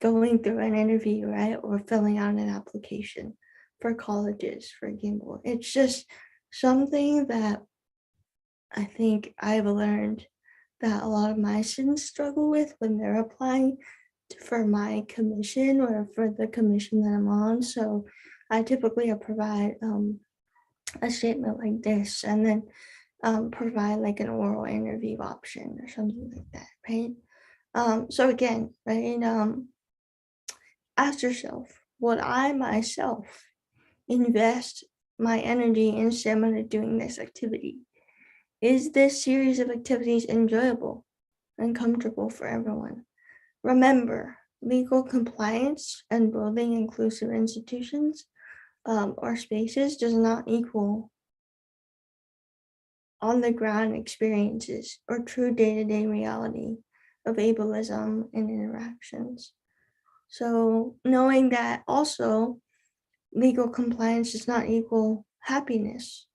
going through an interview, right? Or filling out an application for colleges, for example. It's just something that I think I've learned that a lot of my students struggle with when they're applying for my commission or for the commission that I'm on. So I typically provide a statement like this and then provide like an oral interview option or something like that, right? So again, right, ask yourself, would I myself invest my energy and stamina doing this activity? Is this series of activities enjoyable and comfortable for everyone? Remember, legal compliance and building inclusive institutions or spaces does not equal on the ground experiences or true day-to-day reality of ableism and interactions. So knowing that also legal compliance does not equal happiness,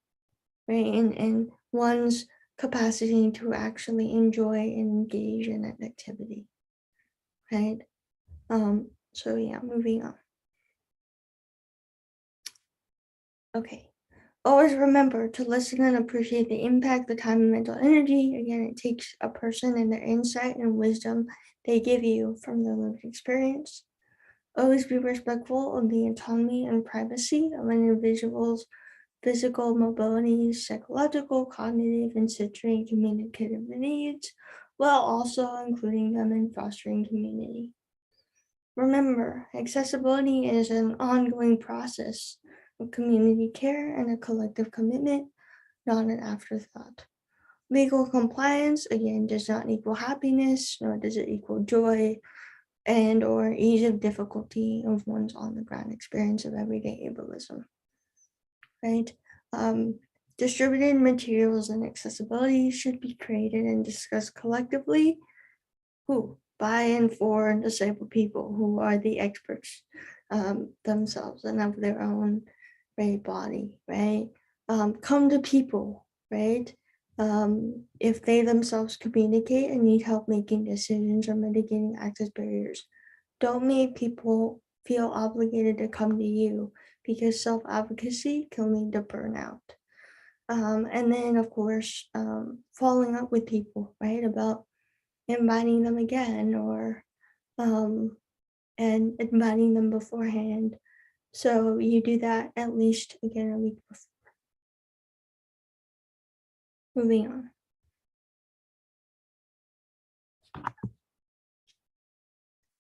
right? And one's capacity to actually enjoy and engage in an activity, right? So yeah, moving on. Okay. Always remember to listen and appreciate the impact, the time, and mental energy. Again, it takes a person and their insight and wisdom they give you from their lived experience. Always be respectful of the autonomy and privacy of an individual's physical mobility, psychological, cognitive, and sensory and communicative needs, while also including them in fostering community. Remember, accessibility is an ongoing process of community care and a collective commitment, not an afterthought. Legal compliance, again, does not equal happiness, nor does it equal joy and or ease of difficulty of one's on-the-ground experience of everyday ableism, right? Distributed materials and accessibility should be created and discussed collectively by and for disabled people who are the experts themselves and of their own right body, right? Come to people, right? If they themselves communicate and need help making decisions or mitigating access barriers, don't make people feel obligated to come to you, because self-advocacy can lead to burnout. And then, of course, following up with people, right, about inviting them again, or and inviting them beforehand. So you do that at least again a week before. Moving on.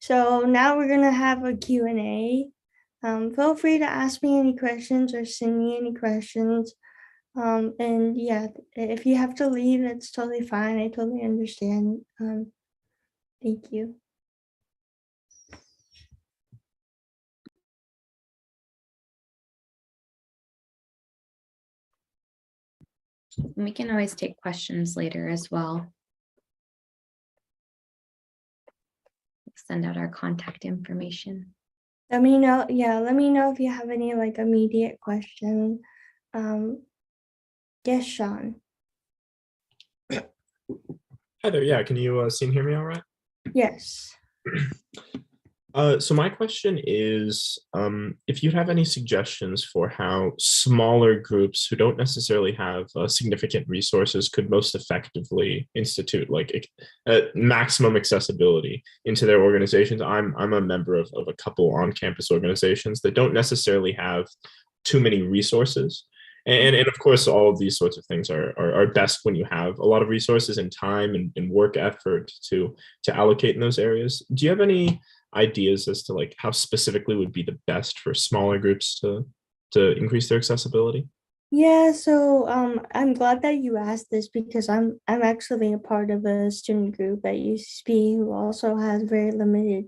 So now we're gonna have a Q&A. Feel free to ask me any questions or send me any questions. And yeah, if you have to leave, that's totally fine. I totally understand. Thank you. We can always take questions later as well. Send out our contact information. Let me know. Yeah, let me know if you have any like immediate question. Yes, Sean. Hi there. Yeah, can you see and hear me all right? Yes. So my question is, if you have any suggestions for how smaller groups who don't necessarily have significant resources could most effectively institute like maximum accessibility into their organizations. I'm a member of a couple on-campus organizations that don't necessarily have too many resources. And of course, all of these sorts of things are best when you have a lot of resources and time and work effort to allocate in those areas. Do you have any ideas as to like how specifically would be the best for smaller groups to increase their accessibility? Yeah, so I'm glad that you asked this, because I'm actually a part of a student group at UCSB who also has very limited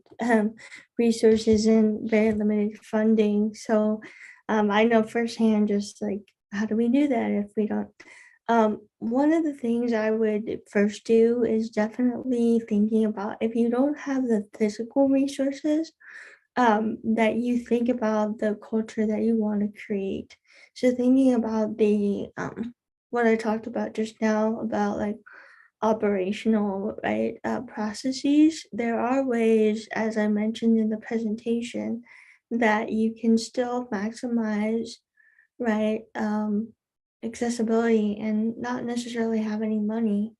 resources and very limited funding. So I know firsthand just like, how do we do that if we don't? One of the things I would first do is definitely thinking about, if you don't have the physical resources, that you think about the culture that you want to create. So thinking about the what I talked about just now about like operational, right, processes, there are ways, as I mentioned in the presentation, that you can still maximize, right, accessibility and not necessarily have any money,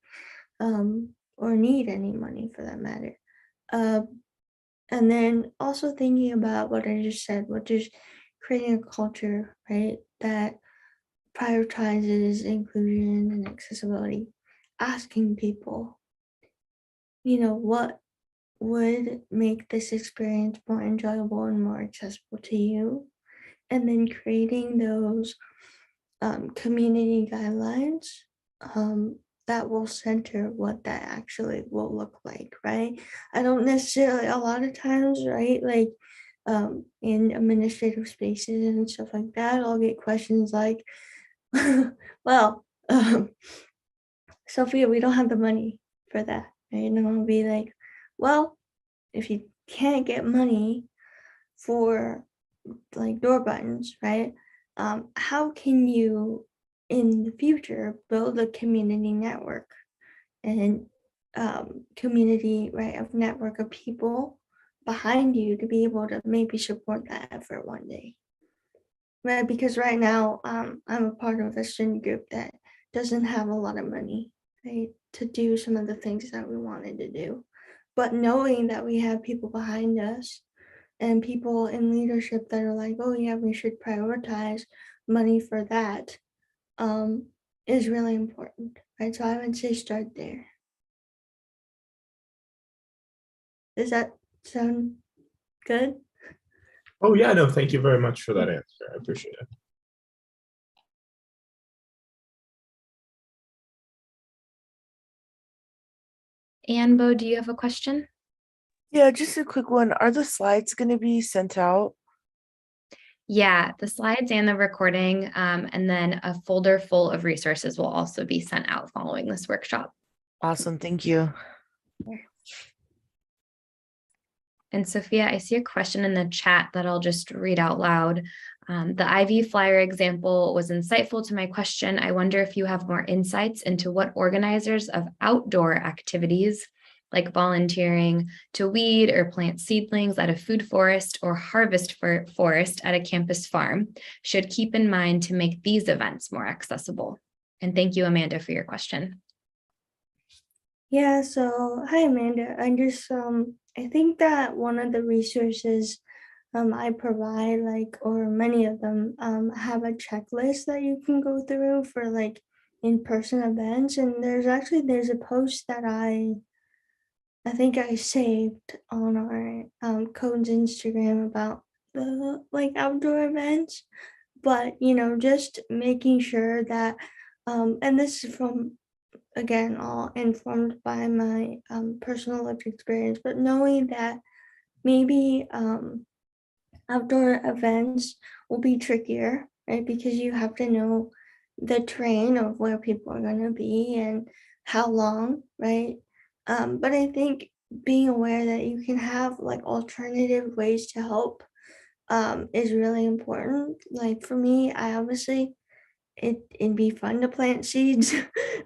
or need any money for that matter. And then also thinking about what I just said, which is creating a culture, right, that prioritizes inclusion and accessibility. Asking people, what would make this experience more enjoyable and more accessible to you? And then creating those community guidelines that will center what that actually will look like, right? I don't necessarily, a lot of times, right, like in administrative spaces and stuff like that, I'll get questions like, well, Sophia, we don't have the money for that, right? And I'll be like, well, if you can't get money for like door buttons, right? How can you in the future build a community network and community, right, of network of people behind you to be able to maybe support that effort one day, right? Because right now I'm a part of a student group that doesn't have a lot of money, right, to do some of the things that we wanted to do, but knowing that we have people behind us and people in leadership that are like, oh yeah, we should prioritize money for that, is really important, right? So I would say start there. Does that sound good? Oh yeah, no, thank you very much for that answer. I appreciate it. Anbo, do you have a question? Yeah, just a quick one. Are the slides going to be sent out? Yeah, the slides and the recording, and then a folder full of resources will also be sent out following this workshop. Awesome. Thank you. And Sophia, I see a question in the chat that I'll just read out loud. The IV flyer example was insightful to my question. I wonder if you have more insights into what organizers of outdoor activities, like volunteering to weed or plant seedlings at a food forest or harvest forest at a campus farm, should keep in mind to make these events more accessible. And thank you, Amanda, for your question. Yeah, so hi Amanda. I think that one of the resources I provide, or many of them, have a checklist that you can go through for in-person events. And there's a post that I think I saved on our Code's Instagram about the outdoor events. But just making sure that and this is from, again, all informed by my personal lived experience, but knowing that maybe outdoor events will be trickier, right? Because you have to know the terrain of where people are going to be and how long, right? But I think being aware that you can have alternative ways to help is really important. Like for me, I obviously it'd be fun to plant seeds,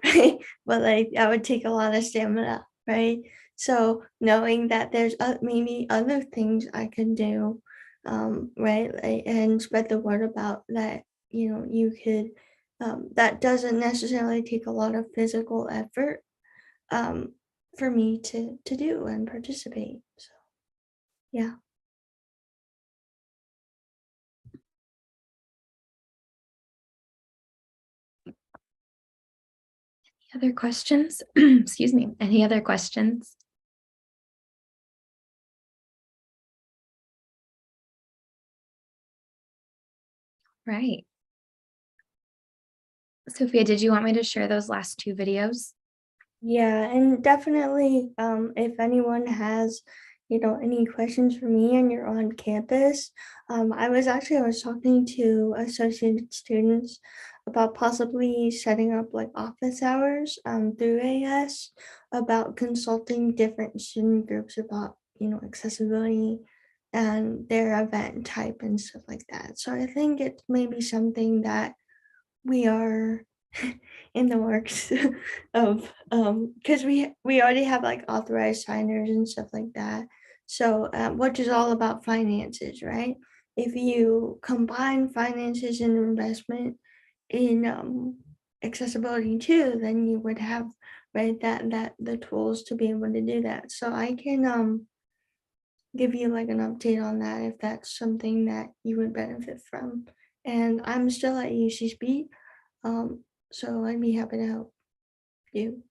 right? But that would take a lot of stamina, right? So knowing that there's maybe other things I can do, right? And spread the word about that, you could, that doesn't necessarily take a lot of physical effort for me to do and participate. So, yeah. Other questions? Excuse me. Any other questions? Right. Sophia, did you want me to share those last two videos? Yeah, and definitely, if anyone has, any questions for me and you're on campus, I was talking to associate students about possibly setting up office hours through AS about consulting different student groups about, accessibility and their event type and stuff like that. So I think it's maybe something that we are in the works of, because we already have authorized signers and stuff like that. So which is all about finances, right? If you combine finances and investment in accessibility too, then you would have, right, that the tools to be able to do that. So I can give you an update on that if that's something that you would benefit from. And I'm still at UCSB, so I'd be happy to help you.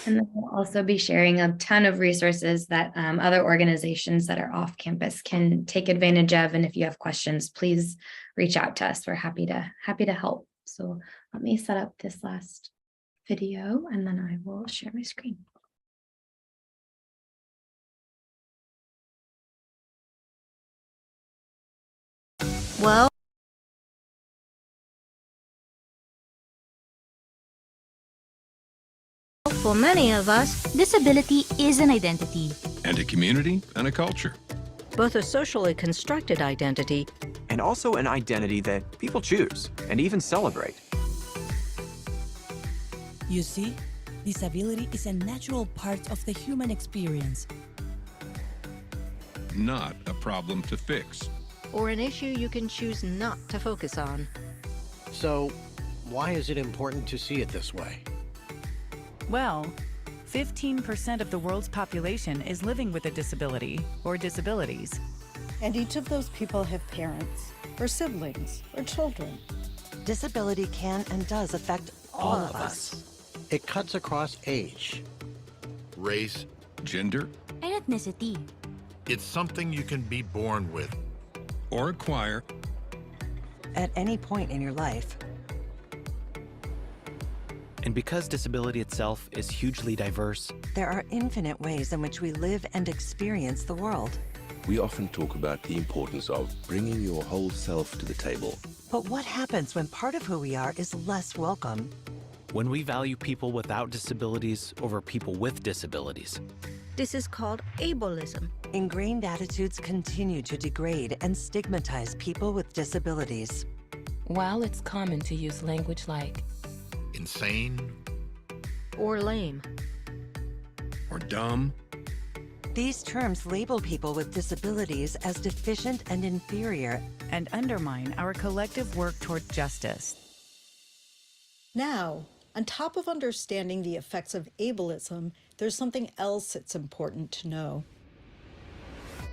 And then we'll also be sharing a ton of resources that other organizations that are off campus can take advantage of. And if you have questions, please reach out to us. We're happy to help. So let me set up this last video and then I will share my screen. Well, for many of us, disability is an identity. And a community and a culture. Both a socially constructed identity and also an identity that people choose and even celebrate. You see, disability is a natural part of the human experience. Not a problem to fix. or an issue you can choose not to focus on. So, why is it important to see it this way? Well, 15% of the world's population is living with a disability or disabilities. And each of those people have parents, or siblings, or children. Disability can and does affect all of us. It cuts across age, race, gender, and ethnicity. It's something you can be born with or acquire at any point in your life. And because disability itself is hugely diverse, there are infinite ways in which we live and experience the world. We often talk about the importance of bringing your whole self to the table. But what happens when part of who we are is less welcome? When we value people without disabilities over people with disabilities. This is called ableism. Ingrained attitudes continue to degrade and stigmatize people with disabilities. While it's common to use language like insane, Or lame. or dumb, these terms label people with disabilities as deficient and inferior and undermine our collective work toward justice. Now, on top of understanding the effects of ableism, there's something else it's important to know.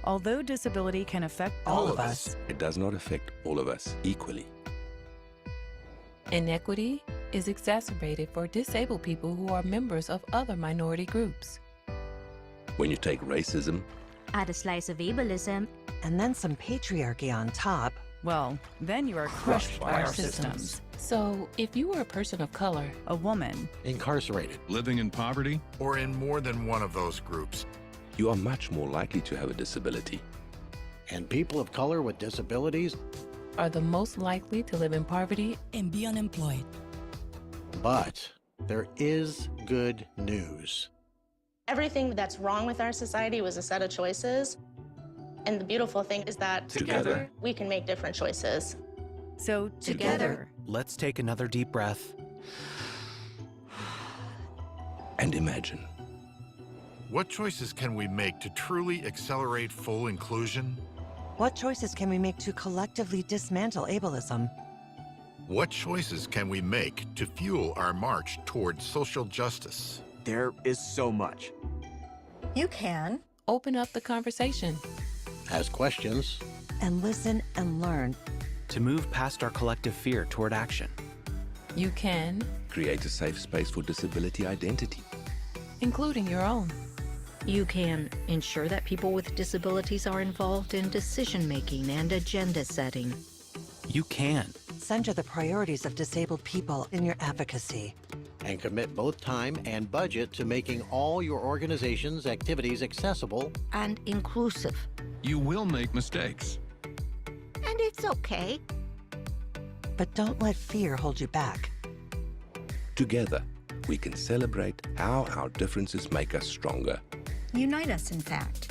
Although disability can affect all of us, it does not affect all of us equally. inequity is exacerbated for disabled people who are members of other minority groups. When you take racism, Add a slice of ableism, and then some patriarchy on top, well, then you are crushed by our systems. So, if you were a person of color, a woman, incarcerated, living in poverty, or in more than one of those groups, you are much more likely to have a disability. And people of color with disabilities are the most likely to live in poverty and be unemployed. But there is good news. Everything that's wrong with our society was a set of choices. And the beautiful thing is that Together, we can make different choices. So together, let's take another deep breath and imagine. what choices can we make to truly accelerate full inclusion? what choices can we make to collectively dismantle ableism? What choices can we make to fuel our march towards social justice? There is so much. You can open up the conversation, Ask questions, And listen and learn. to move past our collective fear toward action. You can Create a safe space for disability identity. including your own. You can ensure that people with disabilities are involved in decision-making and agenda setting. You can Center the priorities of disabled people in your advocacy. and commit both time and budget to making all your organization's activities accessible and inclusive. You will make mistakes. And it's okay. But don't let fear hold you back. Together, we can celebrate how our differences make us stronger. Unite us, in fact.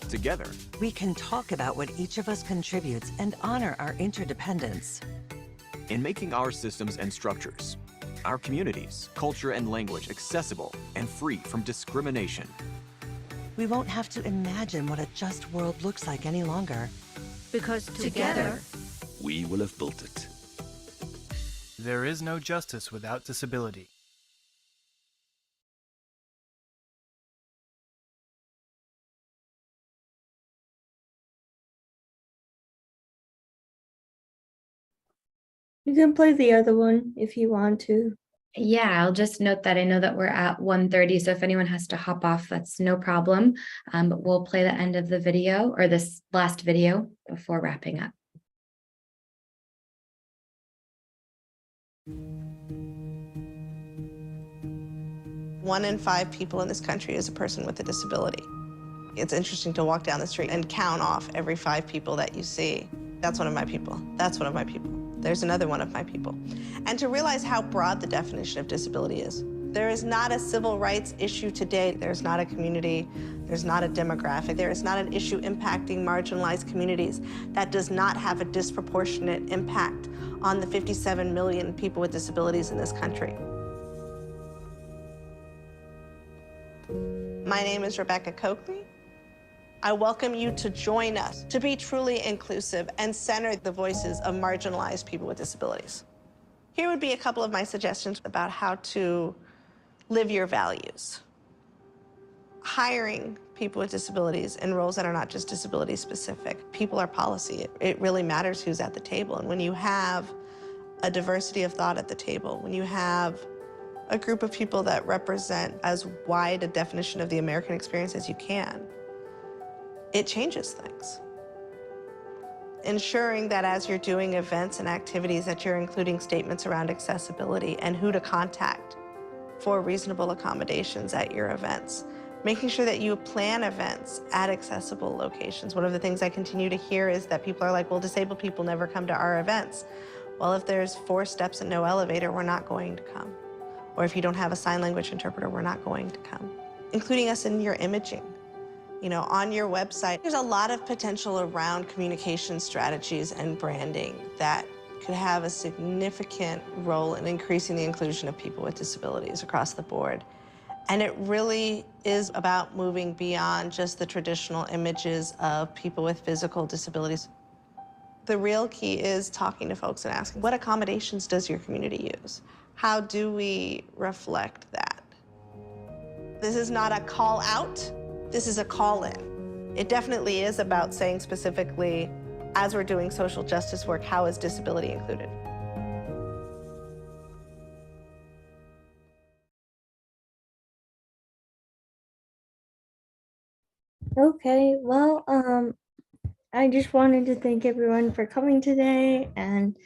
Together, We can talk about what each of us contributes and honor our interdependence. in making our systems and structures, our communities, culture, and language accessible and free from discrimination. We won't have to imagine what a just world looks like any longer. Because together, We will have built it. There is no justice without disability. You can play the other one if you want to. Yeah, I'll just note that I know that we're at 1:30, so if anyone has to hop off, that's no problem. But we'll play the end of the video or this last video before wrapping up. One in 5 people in this country is a person with a disability. It's interesting to walk down the street and count off every 5 people that you see. That's one of my people. That's one of my people. There's another one of my people. And to realize how broad the definition of disability is. There is not a civil rights issue today. There's not a community. There's not a demographic. There is not an issue impacting marginalized communities that does not have a disproportionate impact on the 57 million people with disabilities in this country. My name is Rebecca Coakley. I welcome you to join us to be truly inclusive and center the voices of marginalized people with disabilities. Here would be a couple of my suggestions about how to live your values. Hiring people with disabilities in roles that are not just disability specific. People are policy. It really matters who's at the table. And when you have a diversity of thought at the table, when you have a group of people that represent as wide a definition of the American experience as you can, it changes things. Ensuring that as you're doing events and activities that you're including statements around accessibility and who to contact for reasonable accommodations at your events. Making sure that you plan events at accessible locations. One of the things I continue to hear is that people are like, well, disabled people never come to our events. Well, if there's 4 steps and no elevator, we're not going to come. Or if you don't have a sign language interpreter, we're not going to come. including us in your imaging. You know, on your website, there's a lot of potential around communication strategies and branding that could have a significant role in increasing the inclusion of people with disabilities across the board. And it really is about moving beyond just the traditional images of people with physical disabilities. The real key is talking to folks and asking, what accommodations does your community use? How do we reflect that? This is not a call out, this is a call in. It definitely is about saying specifically, as we're doing social justice work, how is disability included? Okay, well, I just wanted to thank everyone for coming today, and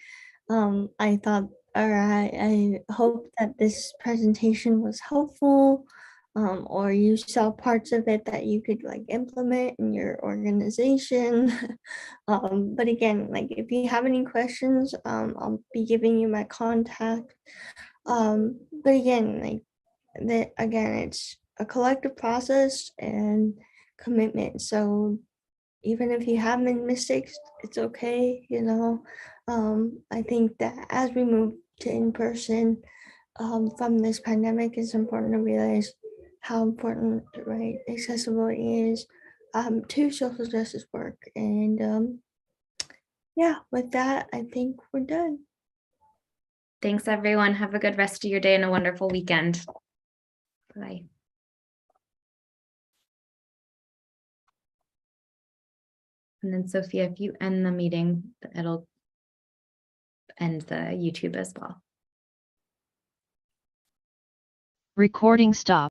I thought, or I hope that this presentation was helpful, or you saw parts of it that you could like implement in your organization. But again, like if you have any questions, I'll be giving you my contact. But again, it's a collective process and commitment. So even if you have made mistakes, it's okay, you know. I think that as we move to in-person from this pandemic, it's important to realize how important, right, accessibility is to social justice work. And yeah, with that, I think we're done. Thanks, everyone. Have a good rest of your day and a wonderful weekend. Bye. And then Sophia, if you end the meeting, it'll end the YouTube as well. Recording stop.